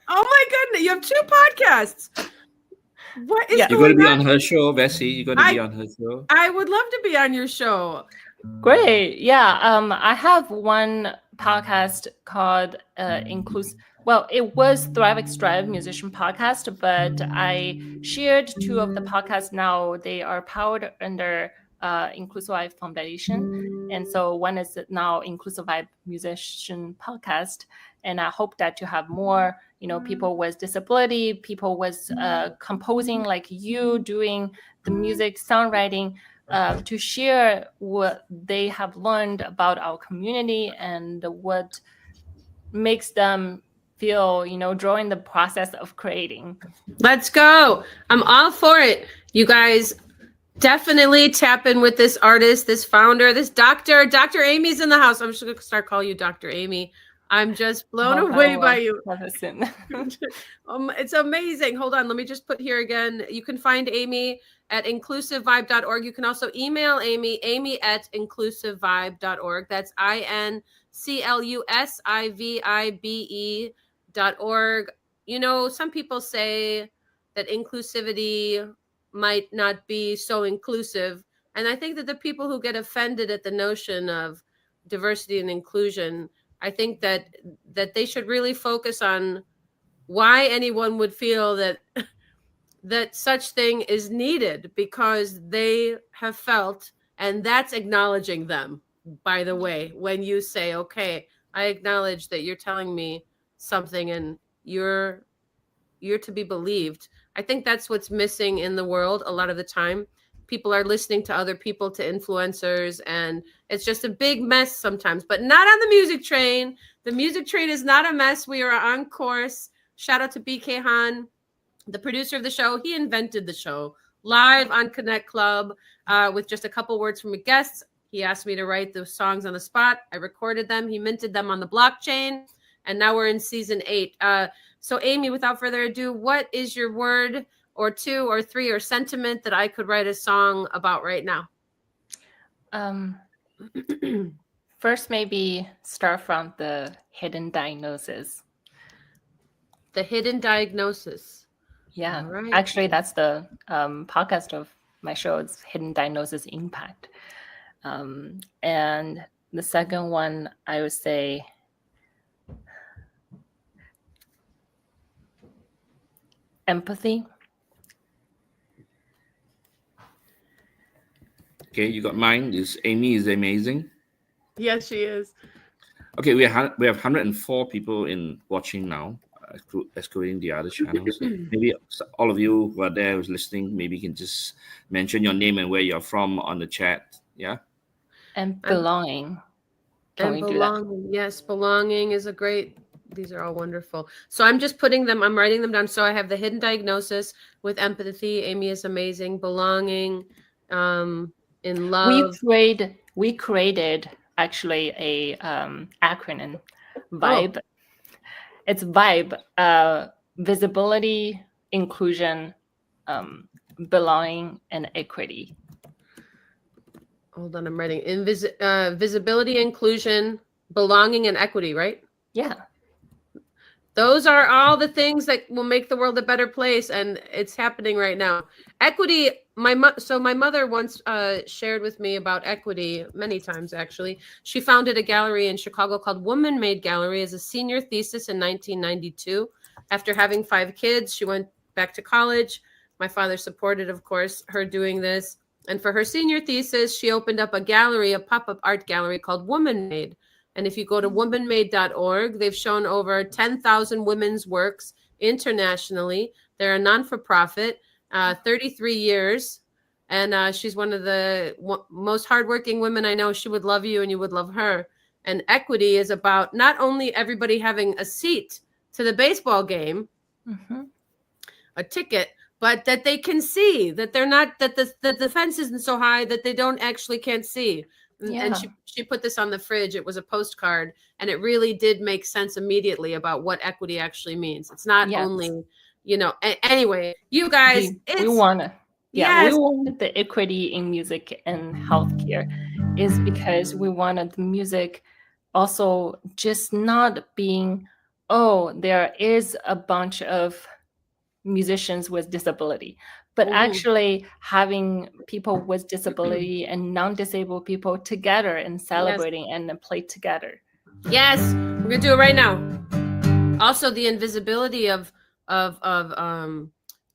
Oh my goodness, you have two podcasts. What is You're going to be on her show, Vessy. You're going to be on her show. I would love to be on your show. Great. Yeah. I have one podcast called Well, it was Thrive Strive Musician Podcast, but I shared two of the podcasts now. They are powered under InclusiVibe Foundation. And so one is now InclusiVibe Musician Podcast. And I hope that to have more, people with disability, people with composing like you, doing the music, songwriting, to share what they have learned about our community and what makes them feel, during the process of creating. Let's go. I'm all for it. You guys definitely tap in with this artist, this founder, this doctor. Dr. Amy's in the house. I'm just going to start calling you Dr. Amy. I'm just blown away by you. It's amazing. Hold on. Let me just put here again. You can find Amy at inclusivevibe.org. You can also email Amy at inclusivevibe.org. That's INCLUSIVIBE.org. Some people say that inclusivity might not be so inclusive. And I think that the people who get offended at the notion of diversity and inclusion, I think that they should really focus on why anyone would feel that such thing is needed, because they have felt, and that's acknowledging them, by the way, when you say, okay, I acknowledge that you're telling me something and you're to be believed. I think that's what's missing in the world a lot of the time. People are listening to other people, to influencers, and it's just a big mess sometimes, but not on the music train. The music train is not a mess. We are on course. Shout out to BK Han, the producer of the show. He invented the show live on Connect Club with just a couple words from a guest. He asked me to write the songs on the spot. I recorded them. He minted them on the blockchain. And now we're in season 8. So Amy, without further ado, what is your word or two or three or sentiment that I could write a song about right now? First, maybe start from the hidden diagnosis. The hidden diagnosis. Yeah, right. Actually, that's the podcast of my show. It's Hidden Diagnosis Impact. And the second one, I would say empathy. Okay, you got mine. Amy is amazing. Yes, she is. Okay, we have 104 people watching now, excluding the other channels. Maybe all of you who are there who's listening, maybe you can just mention your name and where you're from on the chat. Yeah. And belonging. Can we do that? Yes, belonging is a great. These are all wonderful. So I'm just putting them. I'm writing them down. So I have the hidden diagnosis with empathy. Amy is amazing. Belonging, in love. We created actually a acronym, VIBE. Oh. It's VIBE, visibility, inclusion, belonging, and equity. Hold on, I'm writing. Visibility, inclusion, belonging, and equity, right? Yeah. Those are all the things that will make the world a better place, and it's happening right now. Equity, my mother once shared with me about equity many times, actually. She founded a gallery in Chicago called Woman Made Gallery as a senior thesis in 1992. After having 5 kids, she went back to college. My father supported, of course, her doing this. And for her senior thesis, she opened up a gallery, a pop-up art gallery called Woman Made. And if you go to womanmade.org, they've shown over 10,000 women's works internationally. They're a non-for-profit, 33 years. And she's one of the most hardworking women I know. She would love you and you would love her. And equity is about not only everybody having a seat to the baseball game, a ticket, but that they can see, that they're not, that the fence isn't so high that they can't see. Yeah. And she put this on the fridge. It was a postcard, and it really did make sense immediately about what equity actually means. It's not only, anyway, you guys, we want the equity in music and healthcare is because we wanted the music also just not being, there is a bunch of musicians with disability, but actually having people with disability and non-disabled people together and celebrating and play together. Yes, we're gonna do it right now. Also, the invisibility of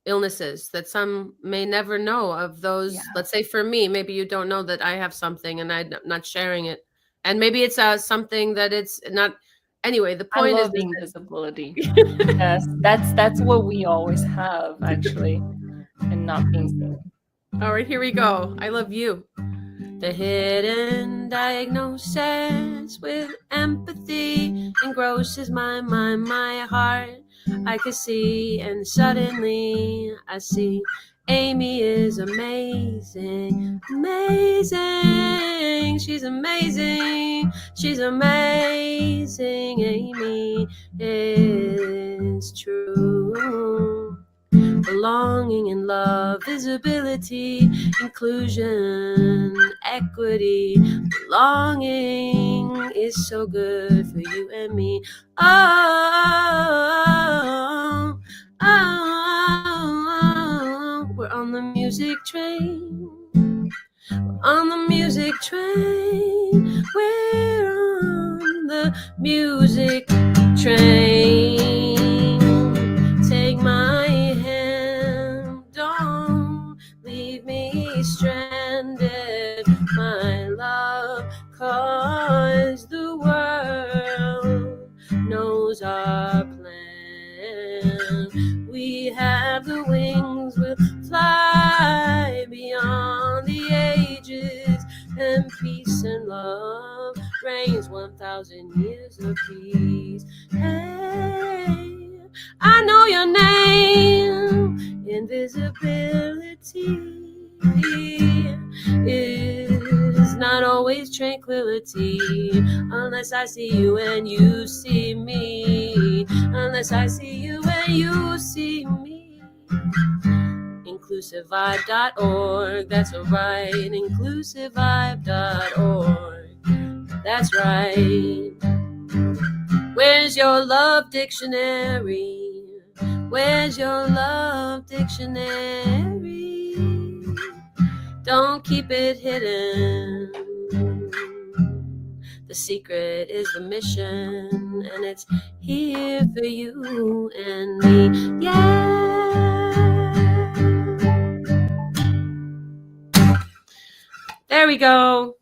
illnesses that some may never know of those. Let's say for me, maybe you don't know that I have something and I'm not sharing it, and maybe it's something that it's not. Anyway, the point is invisibility. Yes, that's what we always have, actually, and not being seen. All right, here we go. I love you. The hidden diagnosis with empathy engrosses my mind, my heart. I could see, and suddenly I see Amy is amazing, amazing. She's amazing. She's amazing. Amy is true. Belonging and love, visibility, inclusion, equity. Belonging is so good for you and me. Oh, we're on the music train. We're on the music train. We're on the music train. Take my hand, don't leave me stranded, my love, 'cause the world knows our plan. We have the wings, we'll fly beyond the ages, and peace and love reigns 1,000 years of peace. Hey, I know your name. Invisibility is not always tranquility, unless I see you and you see me. Unless I see you and you see me. InclusiveVibe.org, that's right. InclusiveVibe.org, that's right. Where's your love dictionary? Where's your love dictionary? Don't keep it hidden. The secret is the mission, and it's here for you and me. Yeah. There we go.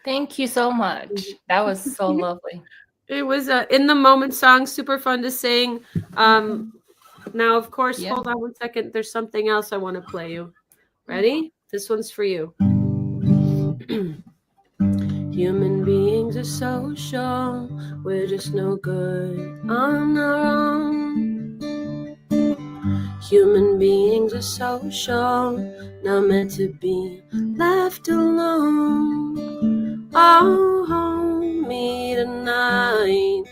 Thank you so much. That was so lovely. It was in the moment song, super fun to sing. Now, of course, Yeah. hold on one second. There's something else I want to play you. Ready? This one's for you. Human beings are social. We're just no good on our own. Human beings are social, not meant to be left alone. Oh, hold me tonight.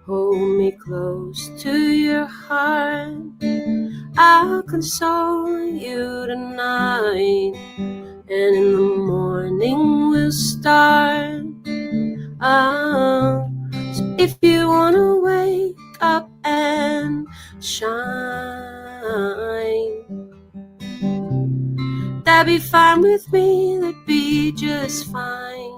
Hold me close to your heart. I'll console you tonight, and in the morning we'll start. So if you wanna wake up and shine, that'd be fine with me. That'd be just fine.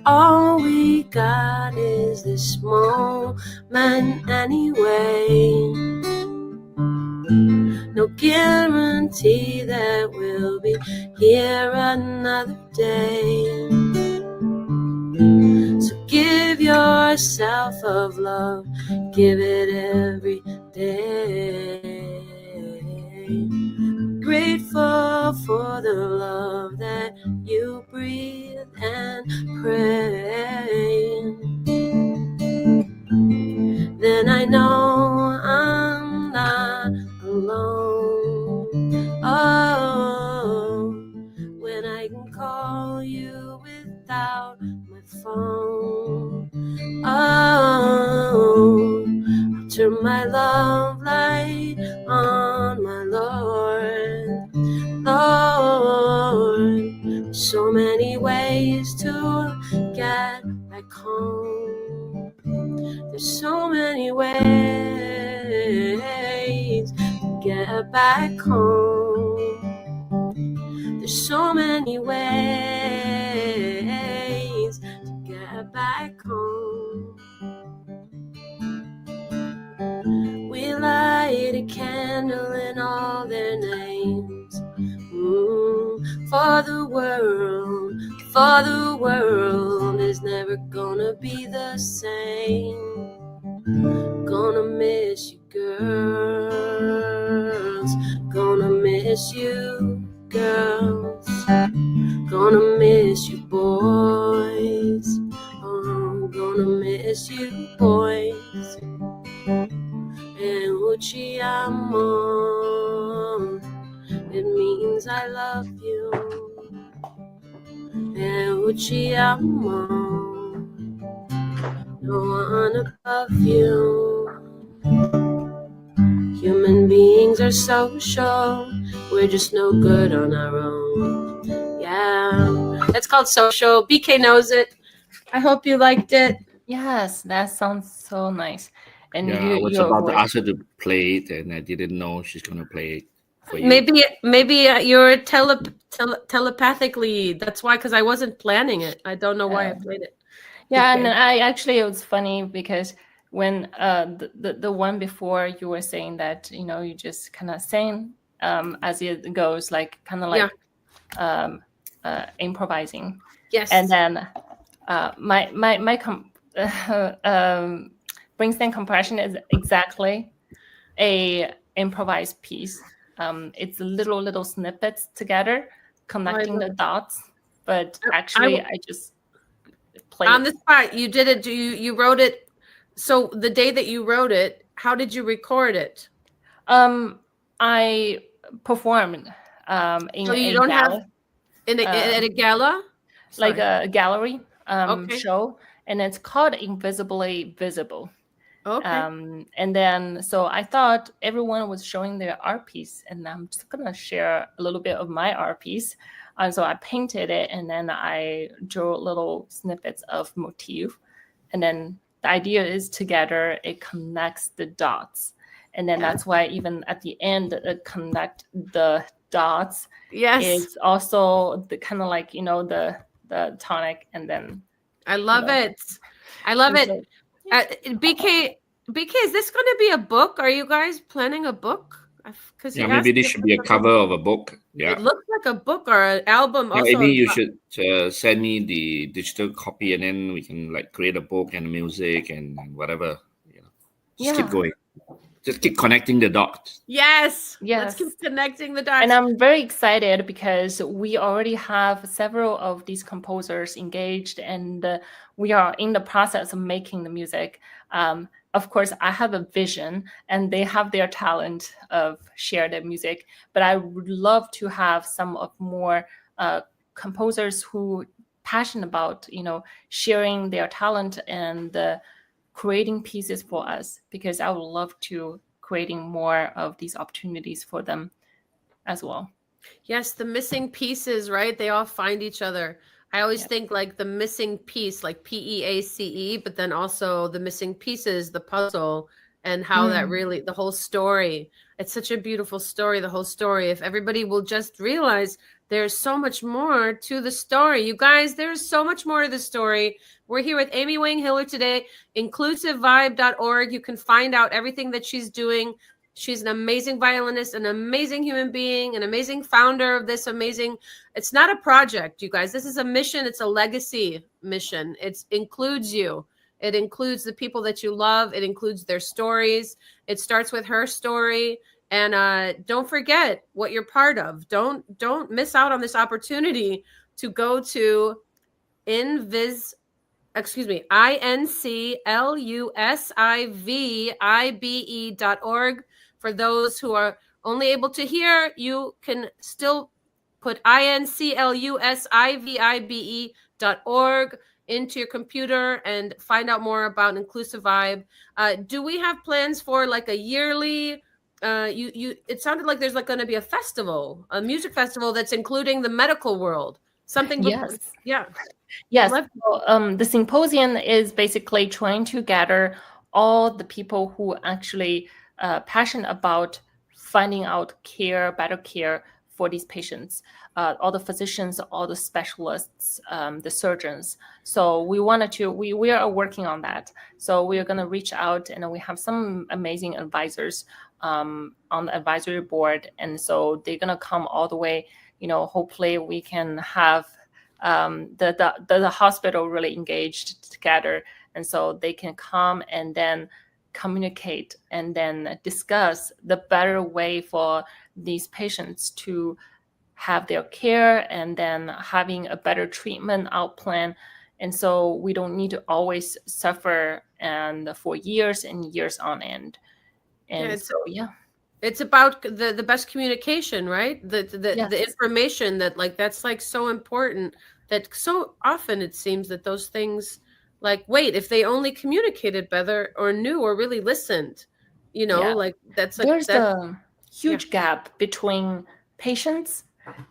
All we got is this moment anyway. No guarantee that we'll be here another day. So give yourself of love, give it every day. Grateful for the love that you breathe and pray. Then I know I'm not alone. Oh, when I can call you without my phone. Oh, I'll turn my love light on, my Lord. Lord, so many ways to get back home. There's so many ways to get back home. There's so many ways to get back home. We light a candle in all their names. For the world is never gonna be the same. Gonna miss you, girls. Gonna miss you, girls. Gonna miss you, boys. Oh, gonna miss you, boys. And Uchi amo, it means I love you. And Uchi amo, no one above you. Human beings are social, we're just no good on our own. Yeah, that's called Social. BK knows it. I hope you liked it. Yes, that sounds so nice. And Yeah, I was about to ask her to play it, and I didn't know she's gonna play it for you. Maybe you're telepathically. That's why, because I wasn't planning it. I don't know why I played it. Yeah, Okay. and it was funny because when the one before you were saying that you just kind of sing as it goes, like kind of like improvising. Yes. And then my brainstem compression is exactly a improvised piece. It's little snippets together, connecting the dots. But actually, I just played on the spot. You did it. You wrote it. So the day that you wrote it, how did you record it? I performed in a gala. At a gala? Sorry. Like a gallery show, and it's called Invisibly Visible. Okay. And then, so I thought everyone was showing their art piece, and I'm just gonna share a little bit of my art piece. And so I painted it, and then I drew little snippets of motif, and then the idea is together it connects the dots, and then that's why even at the end it connect the dots. Yes. It's also the kind of like, the tonic, and then I love it. I love it. so- BK, is this going to be a book? Are you guys planning a book? Because Yeah, maybe this should be a cover of a book. Yeah. It looks like a book or an album. Yeah, Also, maybe you should send me the digital copy, and then we can like create a book and music and whatever. Just keep going. Just keep connecting the dots. Yes. Yes. Let's keep connecting the dots. And I'm very excited because we already have several of these composers engaged, and we are in the process of making the music. Of course, I have a vision, and they have their talent of share their music. But I would love to have some of more composers who passionate about, sharing their talent and creating pieces for us, because I would love to creating more of these opportunities for them as well. Yes, the missing pieces, right? They all find each other. I always think like the missing piece, like PEACE, but then also the missing pieces, the puzzle, and how that really, the whole story. It's such a beautiful story, the whole story. If everybody will just realize there's so much more to the story. You guys, there's so much more to the story. We're here with Amy Wang-Hiller today, inclusivevibe.org. You can find out everything that she's doing. She's an amazing violinist, an amazing human being, an amazing founder of this amazing. It's not a project, you guys. This is a mission. It's a legacy mission. It includes you. It includes the people that you love. It includes their stories. It starts with her story. And don't forget what you're part of. Don't miss out on this opportunity to go to InclusiVibe.org. For those who are only able to hear, you can still put InclusiVibe.org into your computer and find out more about Inclusive Vibe. Do we have plans for like a yearly? It sounded like there's like going to be a festival, a music festival that's including the medical world. Something. Yes. Yeah. Yes. So, the symposium is basically trying to gather all the people who actually passionate about finding out better care for these patients, all the physicians, all the specialists, the surgeons. So we are working on that. So we are going to reach out, and we have some amazing advisors on the advisory board. And so they're going to come all the way, hopefully we can have the hospital really engaged together. And so they can come and then communicate and then discuss the better way for these patients to have their care, and then having a better treatment out plan. And so we don't need to always suffer and for years and years on end. And it's about the best communication, right? The information that's like so important, that so often it seems that those things, like, wait, if they only communicated better or knew or really listened, like that's like, there's a huge gap between patients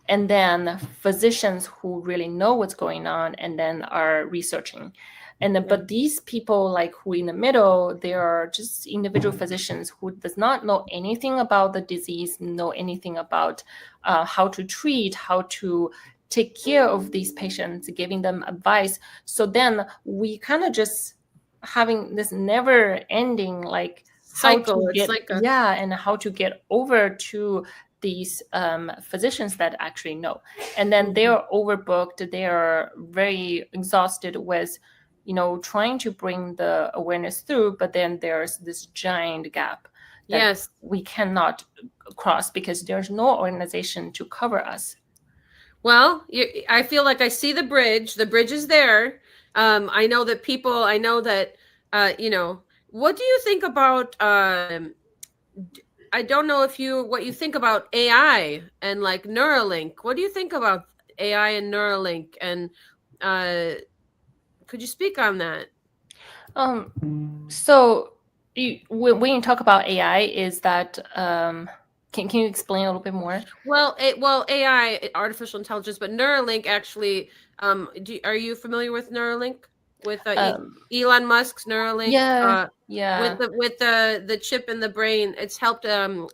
and then physicians who really know what's going on and then are researching. And then, but these people like who in the middle, they are just individual physicians who does not know anything about the disease, know anything about how to treat, how to take care of these patients, giving them advice. So then we kind of just having this never ending like cycle. And how to get over to these physicians that actually know. And then they're overbooked. They are very exhausted with trying to bring the awareness through, but then there's this giant gap that we cannot cross because there's no organization to cover us. Well, I feel like I see the bridge. The bridge is there. I know that what do you think about, I don't know what you think about AI and like Neuralink. What do you think about AI and Neuralink? And could you speak on that? So when you talk about AI, is that can you explain a little bit more? Well, AI, artificial intelligence, but Neuralink actually. Are you familiar with Neuralink? With Elon Musk's Neuralink? With the chip in the brain, it's helped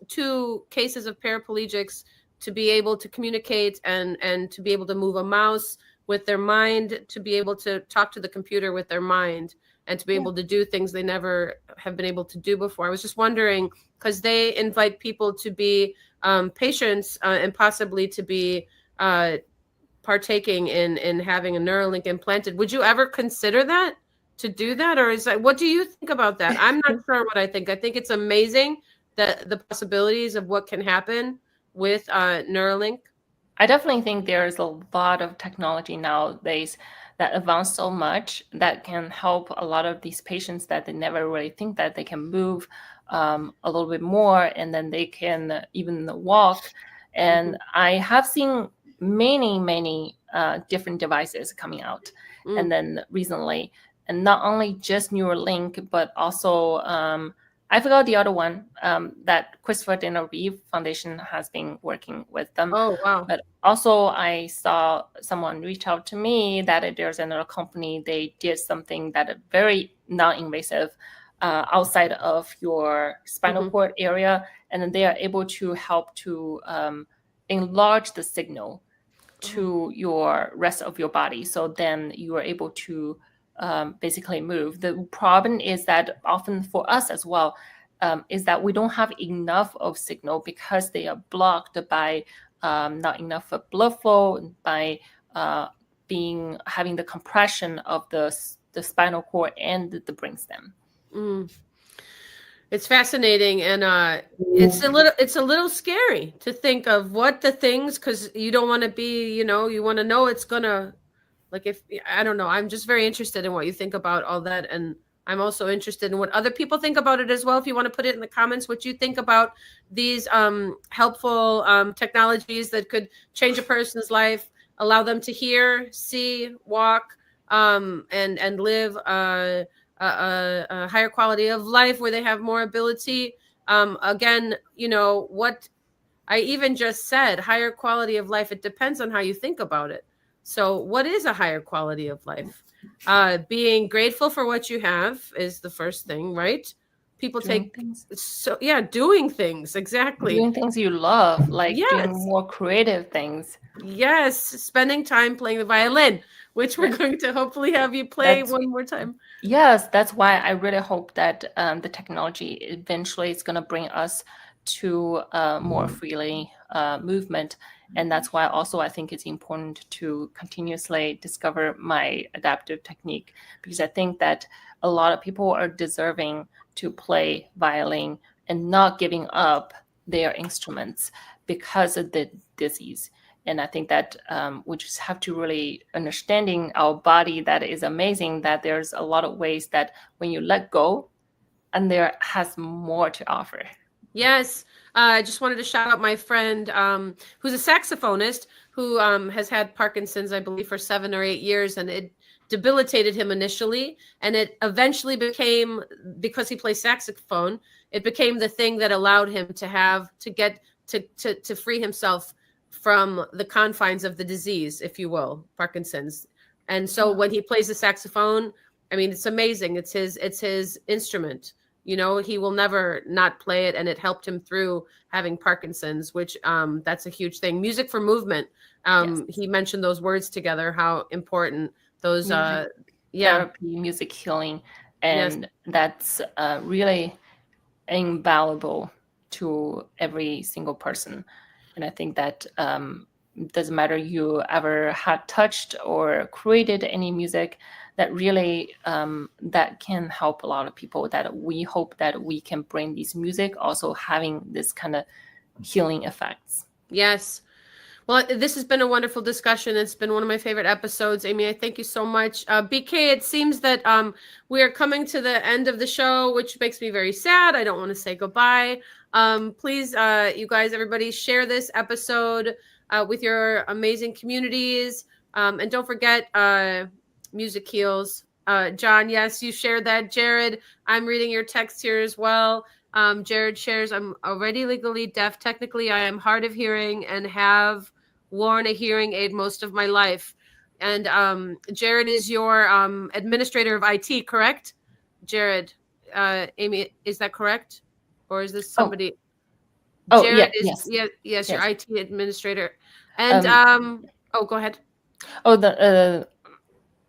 2 cases of paraplegics to be able to communicate and to be able to move a mouse with their mind, to be able to talk to the computer with their mind, and to be able to do things they never have been able to do before. I was just wondering, because they invite people to be patients and possibly to be partaking in having a Neuralink implanted. Would you ever consider that, to do that? Or is that, what do you think about that? I'm not sure what I think. I think it's amazing that the possibilities of what can happen with Neuralink. I definitely think there's a lot of technology nowadays that advanced so much that can help a lot of these patients that they never really think that they can move a little bit more, and then they can even walk. And I have seen many different devices coming out, and then recently, and not only just Neuralink, but also I forgot the other one that Christopher Dana Reeve Foundation has been working with them. Oh, wow. But also I saw someone reach out to me that there's another company, they did something that very non-invasive outside of your spinal cord area, and then they are able to help to enlarge the signal to your rest of your body. So then you are able to basically move. The problem is that often for us as well, is that we don't have enough of signal because they are blocked by not enough of blood flow, by having the compression of the spinal cord and the brainstem. It's fascinating, and it's a little scary to think of what the things, because you don't want to be, you want to know it's gonna, like, if I don't know, I'm just very interested in what you think about all that, and I'm also interested in what other people think about it as well. If you want to put it in the comments, what you think about these helpful technologies that could change a person's life, allow them to hear, see, walk, and live a higher quality of life where they have more ability. Again, what I even just said, higher quality of life, it depends on how you think about it. So what is a higher quality of life? Being grateful for what you have is the first thing, right? People doing doing things, exactly. Doing things you love, like doing more creative things. Yes, spending time playing the violin, which we're going to hopefully have you play one more time. Yes, that's why I really hope that the technology eventually is going to bring us to more freely movement. And that's why also I think it's important to continuously discover my adaptive technique, because I think that a lot of people are deserving to play violin and not giving up their instruments because of the disease. And I think that we just have to really understanding our body, that is amazing, that there's a lot of ways that when you let go, and there has more to offer. Yes. I just wanted to shout out my friend who's a saxophonist who has had Parkinson's, I believe, for 7 or 8 years, and it debilitated him initially, and it eventually became, because he plays saxophone, it became the thing that allowed him to free himself from the confines of the disease, if you will, Parkinson's. And so when he plays the saxophone, I mean, it's amazing. It's his instrument. He will never not play it, and it helped him through having Parkinson's, which that's a huge thing. Music for movement. He mentioned those words together, how important those therapy, music healing, and that's really invaluable to every single person. And I think that doesn't matter you ever had touched or created any music, that really that can help a lot of people, that we hope that we can bring this music also having this kind of healing effects. Yes. Well, this has been a wonderful discussion. It's been one of my favorite episodes. Amy, I thank you so much. BK, it seems that we are coming to the end of the show, which makes me very sad. I don't want to say goodbye. Please, you guys, everybody, share this episode with your amazing communities. And don't forget, music heals. John, yes, you shared that. Jared, I'm reading your text here as well. Jared shares, I'm already legally deaf. Technically, I am hard of hearing and have worn a hearing aid most of my life. And Jared is your administrator of IT, correct? Jared, Amy, is that correct? Or is this somebody? Oh, Jared yeah, is yes, your yes. IT administrator. And oh, go ahead. Oh, the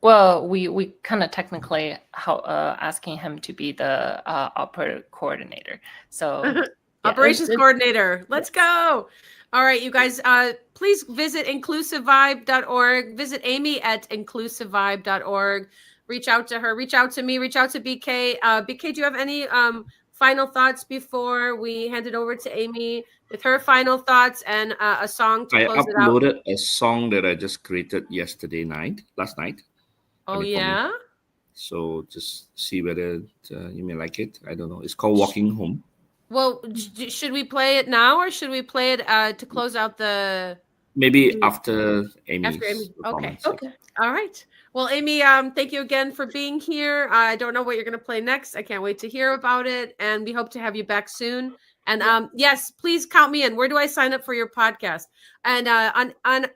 well, we kind of technically asking him to be the operator coordinator. So yeah, Operations coordinator. Let's go. All right, you guys, please visit inclusivevibe.org. Visit Amy at inclusivevibe.org. Reach out to her. Reach out to me. Reach out to BK. BK, do you have any final thoughts before we hand it over to Amy with her final thoughts and a song to I close it out? uploaded a song that I just created last night. Oh, for me. yeah? So just see whether you may like it. I don't know. It's called Walking Home. Well, should we play it now or should we play it to close out the... Maybe after Amy's After Amy. Okay. performance. okay. All right. Well, Amy, thank you again for being here. I don't know what you're going to play next. I can't wait to hear about it. And we hope to have you back soon. And yes, please count me in. Where do I sign up for your podcast? And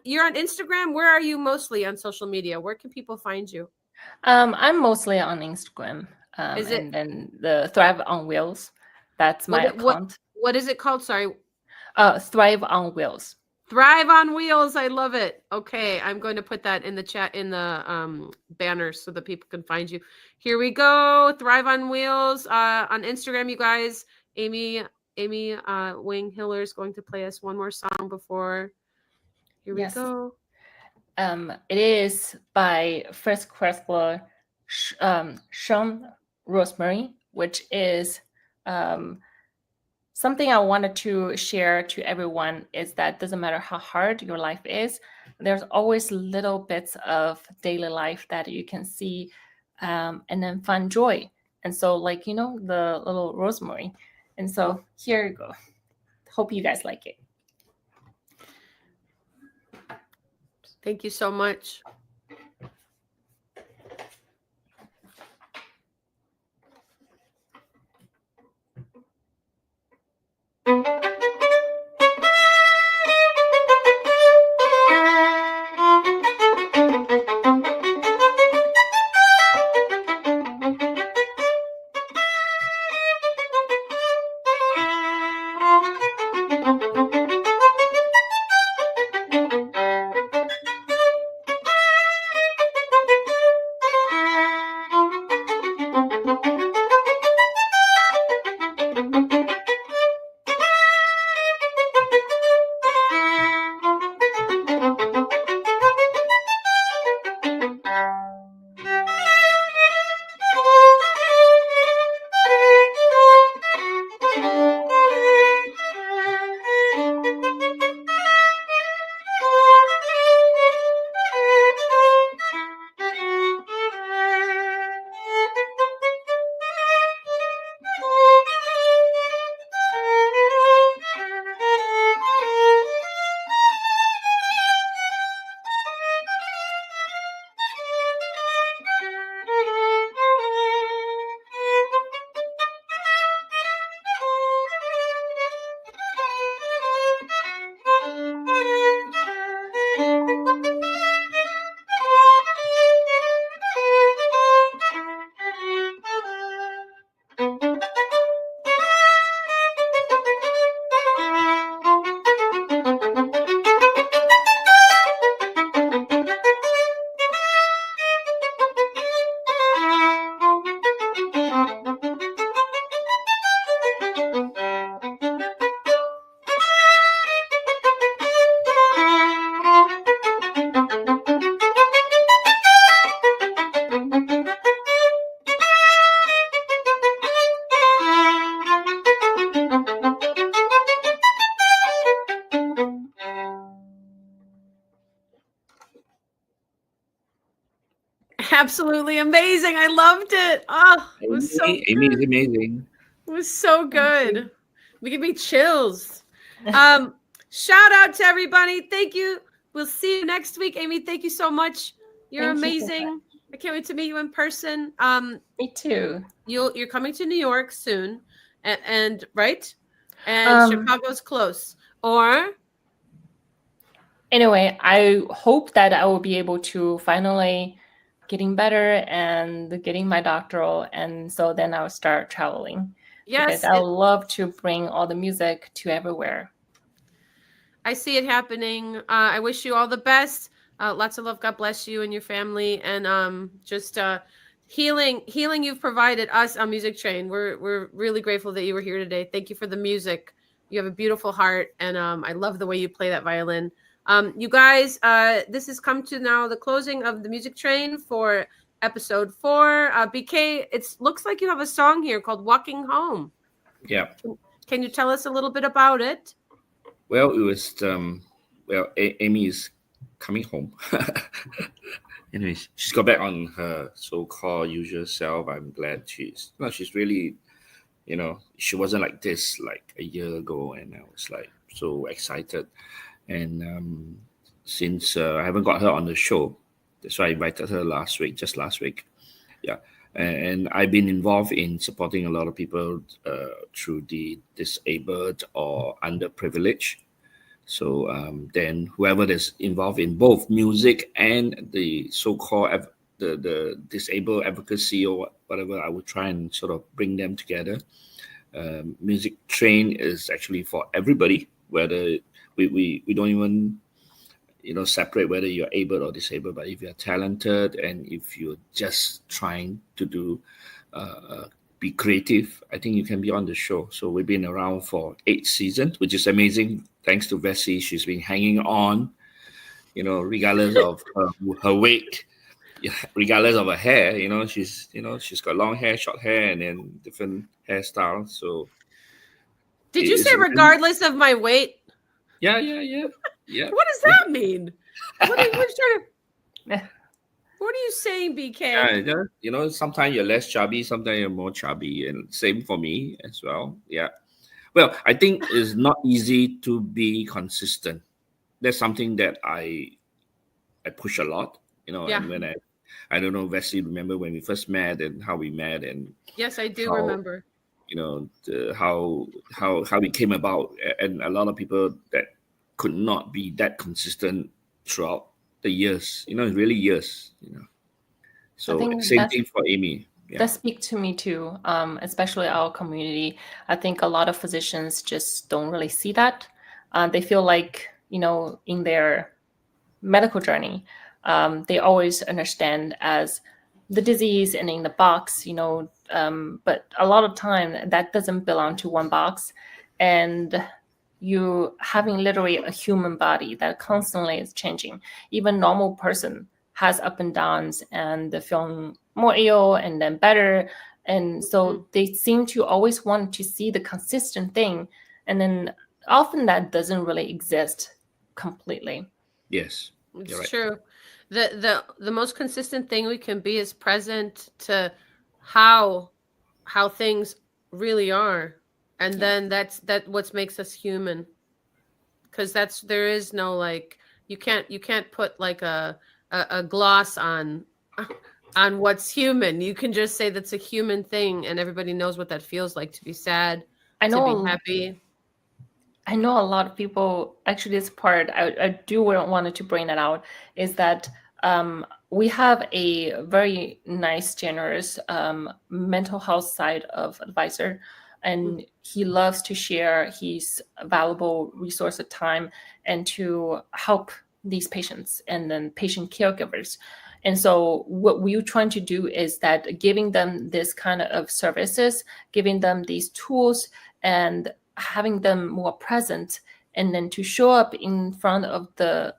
you're on Instagram. Where are you mostly on social media? Where can people find you? I'm mostly on Instagram. Is it- and then the Thrive on Wheels? That's my account. What is it called? Sorry. Thrive on Wheels. Thrive on Wheels. I love it. Okay, I'm going to put that in the chat in the banners so that people can find you. Here we go. Thrive on Wheels on Instagram, you guys. Amy Wang-Hiller is going to play us one more song before. Here we go. It is by First Crestler, Sean Rosemary, which is something I wanted to share to everyone is that doesn't matter how hard your life is, there's always little bits of daily life that you can see and then find joy. And so like, the little rosemary. And so here you go. Hope you guys like it. Thank you so much. Absolutely amazing. I loved it. Oh, it was so good. Amy is amazing. It was so good. We give me chills. Shout out to everybody. Thank you. We'll see you next week. Amy, thank you so much. You're Thank you. amazing. I can't wait to meet you in person. Me too. You're coming to New York soon, and right? And Chicago's close. Or anyway, I hope that I will be able to finally getting better and getting my doctoral, and so then I'll start traveling. Because Yes, I would love to bring all the music to everywhere. I see it happening. I wish you all the best. Lots of love. God bless you and your family, and just healing you've provided us on Music Train. We're really grateful that you were here today. Thank you for the music. You have a beautiful heart, and I love the way you play that violin. You guys, this has come to now the closing of the Music Train for episode 4. BK, it looks like you have a song here called "Walking Home." Yeah. Can you tell us a little bit about it? Well, it was Amy is coming home. Anyways, she's got back on her so-called usual self. I'm glad she's really, she wasn't like this like a year ago, and I was like so excited. And since I haven't got her on the show, that's why I invited her just last week. Yeah. And I've been involved in supporting a lot of people through the disabled or underprivileged. So then whoever is involved in both music and the so-called the disabled advocacy or whatever, I would try and sort of bring them together. Music Train is actually for everybody, whether we don't even separate whether you're able or disabled, but if you're talented and if you're just trying to do be creative, I think you can be on the show. So we've been around for 8 seasons, which is amazing. Thanks to Vessy, she's been hanging on, regardless of her weight, regardless of her hair. She's got long hair, short hair, and then different hairstyles. So did you say regardless of my weight? Yeah. What does that mean? What are you saying, BK? Yeah, sometimes you're less chubby, sometimes you're more chubby, and same for me as well. Yeah. Well, I think it's not easy to be consistent. That's something that I push a lot, and when I don't know, Vessy, remember when we first met and how we met, and yes, I do remember. How it came about, and a lot of people that could not be that consistent throughout the years. It's really years. So same thing for Amy. Yeah. That speaks to me too, especially our community. I think a lot of physicians just don't really see that. They feel like, in their medical journey, they always understand as the disease and in the box, but a lot of time that doesn't belong to one box. And you having literally a human body that constantly is changing. Even normal person has up and downs and they're feeling more ill and then better. And so they seem to always want to see the consistent thing. And then often that doesn't really exist completely. Yes. It's right. True. The most consistent thing we can be is present to how things really are. And then that's what makes us human. Because there is no like you can't put like a gloss on what's human. You can just say that's a human thing, and everybody knows what that feels like to be sad, to be happy. I know a lot of people. Actually, this part I do wanted to bring that out is that we have a very nice, generous mental health side of advisor. And he loves to share his valuable resource of time and to help these patients and then patient caregivers. And so what we're trying to do is that giving them this kind of services, giving them these tools and having them more present, and then to show up in front of the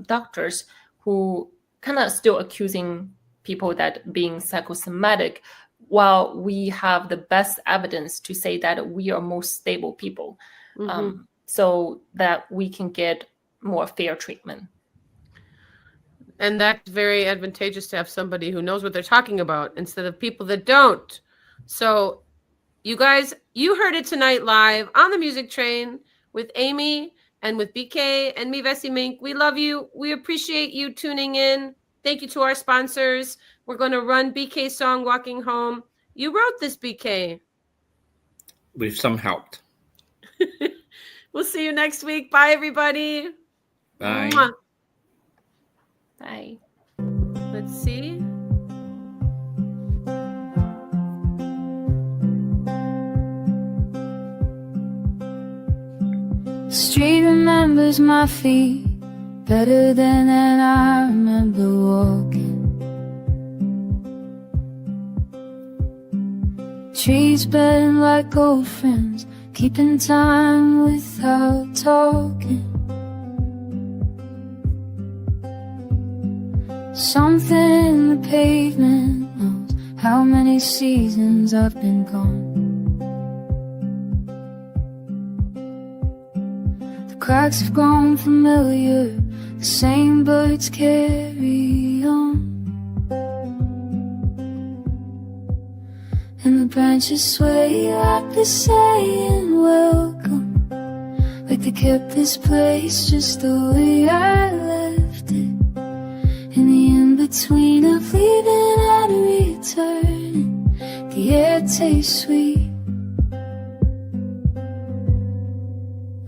doctors who kind of still accusing people that being psychosomatic, while we have the best evidence to say that we are more stable people, so that we can get more fair treatment. And that's very advantageous to have somebody who knows what they're talking about instead of people that don't. So you guys, you heard it tonight live on the Music Train with Amy and with BK and me, Vessy Mink. We love you. We appreciate you tuning in. Thank you to our sponsors. We're going to run BK's song, Walking Home. You wrote this, BK. With some help. We'll see you next week. Bye, everybody. Bye. Mwah. Bye. Let's see. The street remembers my feet better than I remember walking. Trees bend like old friends, keeping time without talking. Something in the pavement knows how many seasons I've been gone. The cracks have grown familiar, the same birds carry on. And the branches sway like they're saying welcome, like they kept this place just the way I left it. In the in-between of leaving and returning, the air tastes sweet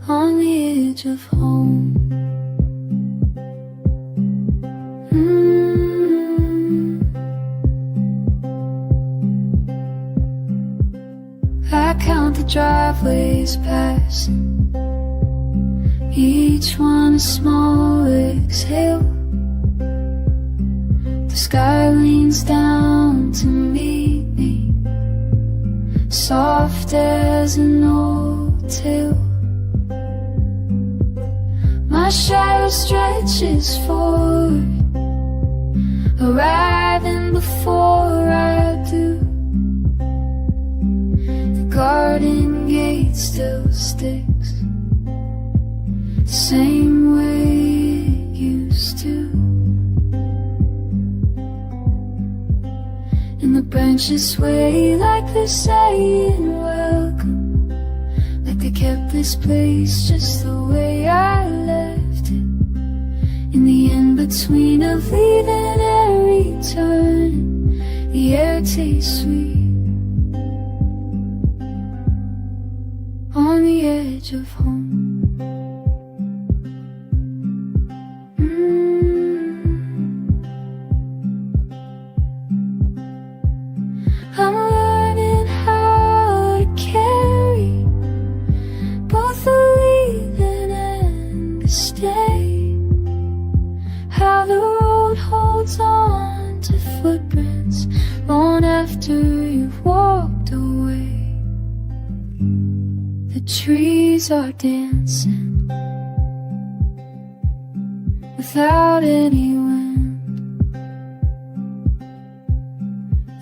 on the edge of home. I count the driveways passing, each one a small exhale. The sky leans down to meet me, soft as an old tale. My shadow stretches forward, arriving before I do. The garden gate still sticks, same way it used to. And the branches sway like they're saying welcome, like they kept this place just the way I left it. In the in-between of leaving and returning, the air tastes sweet on the edge of home. I'm learning how to carry both the leaving and the stay. How the road holds on to footprints long after you've walked away. The trees are dancing without any wind.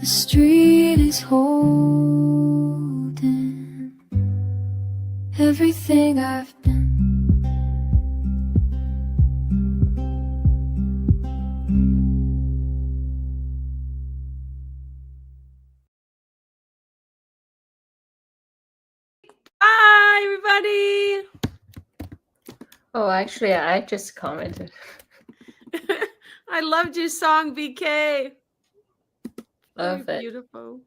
The street is holding everything I've been. Bye, everybody. Oh, actually, I just commented. I loved your song, BK. Love Very it. beautiful.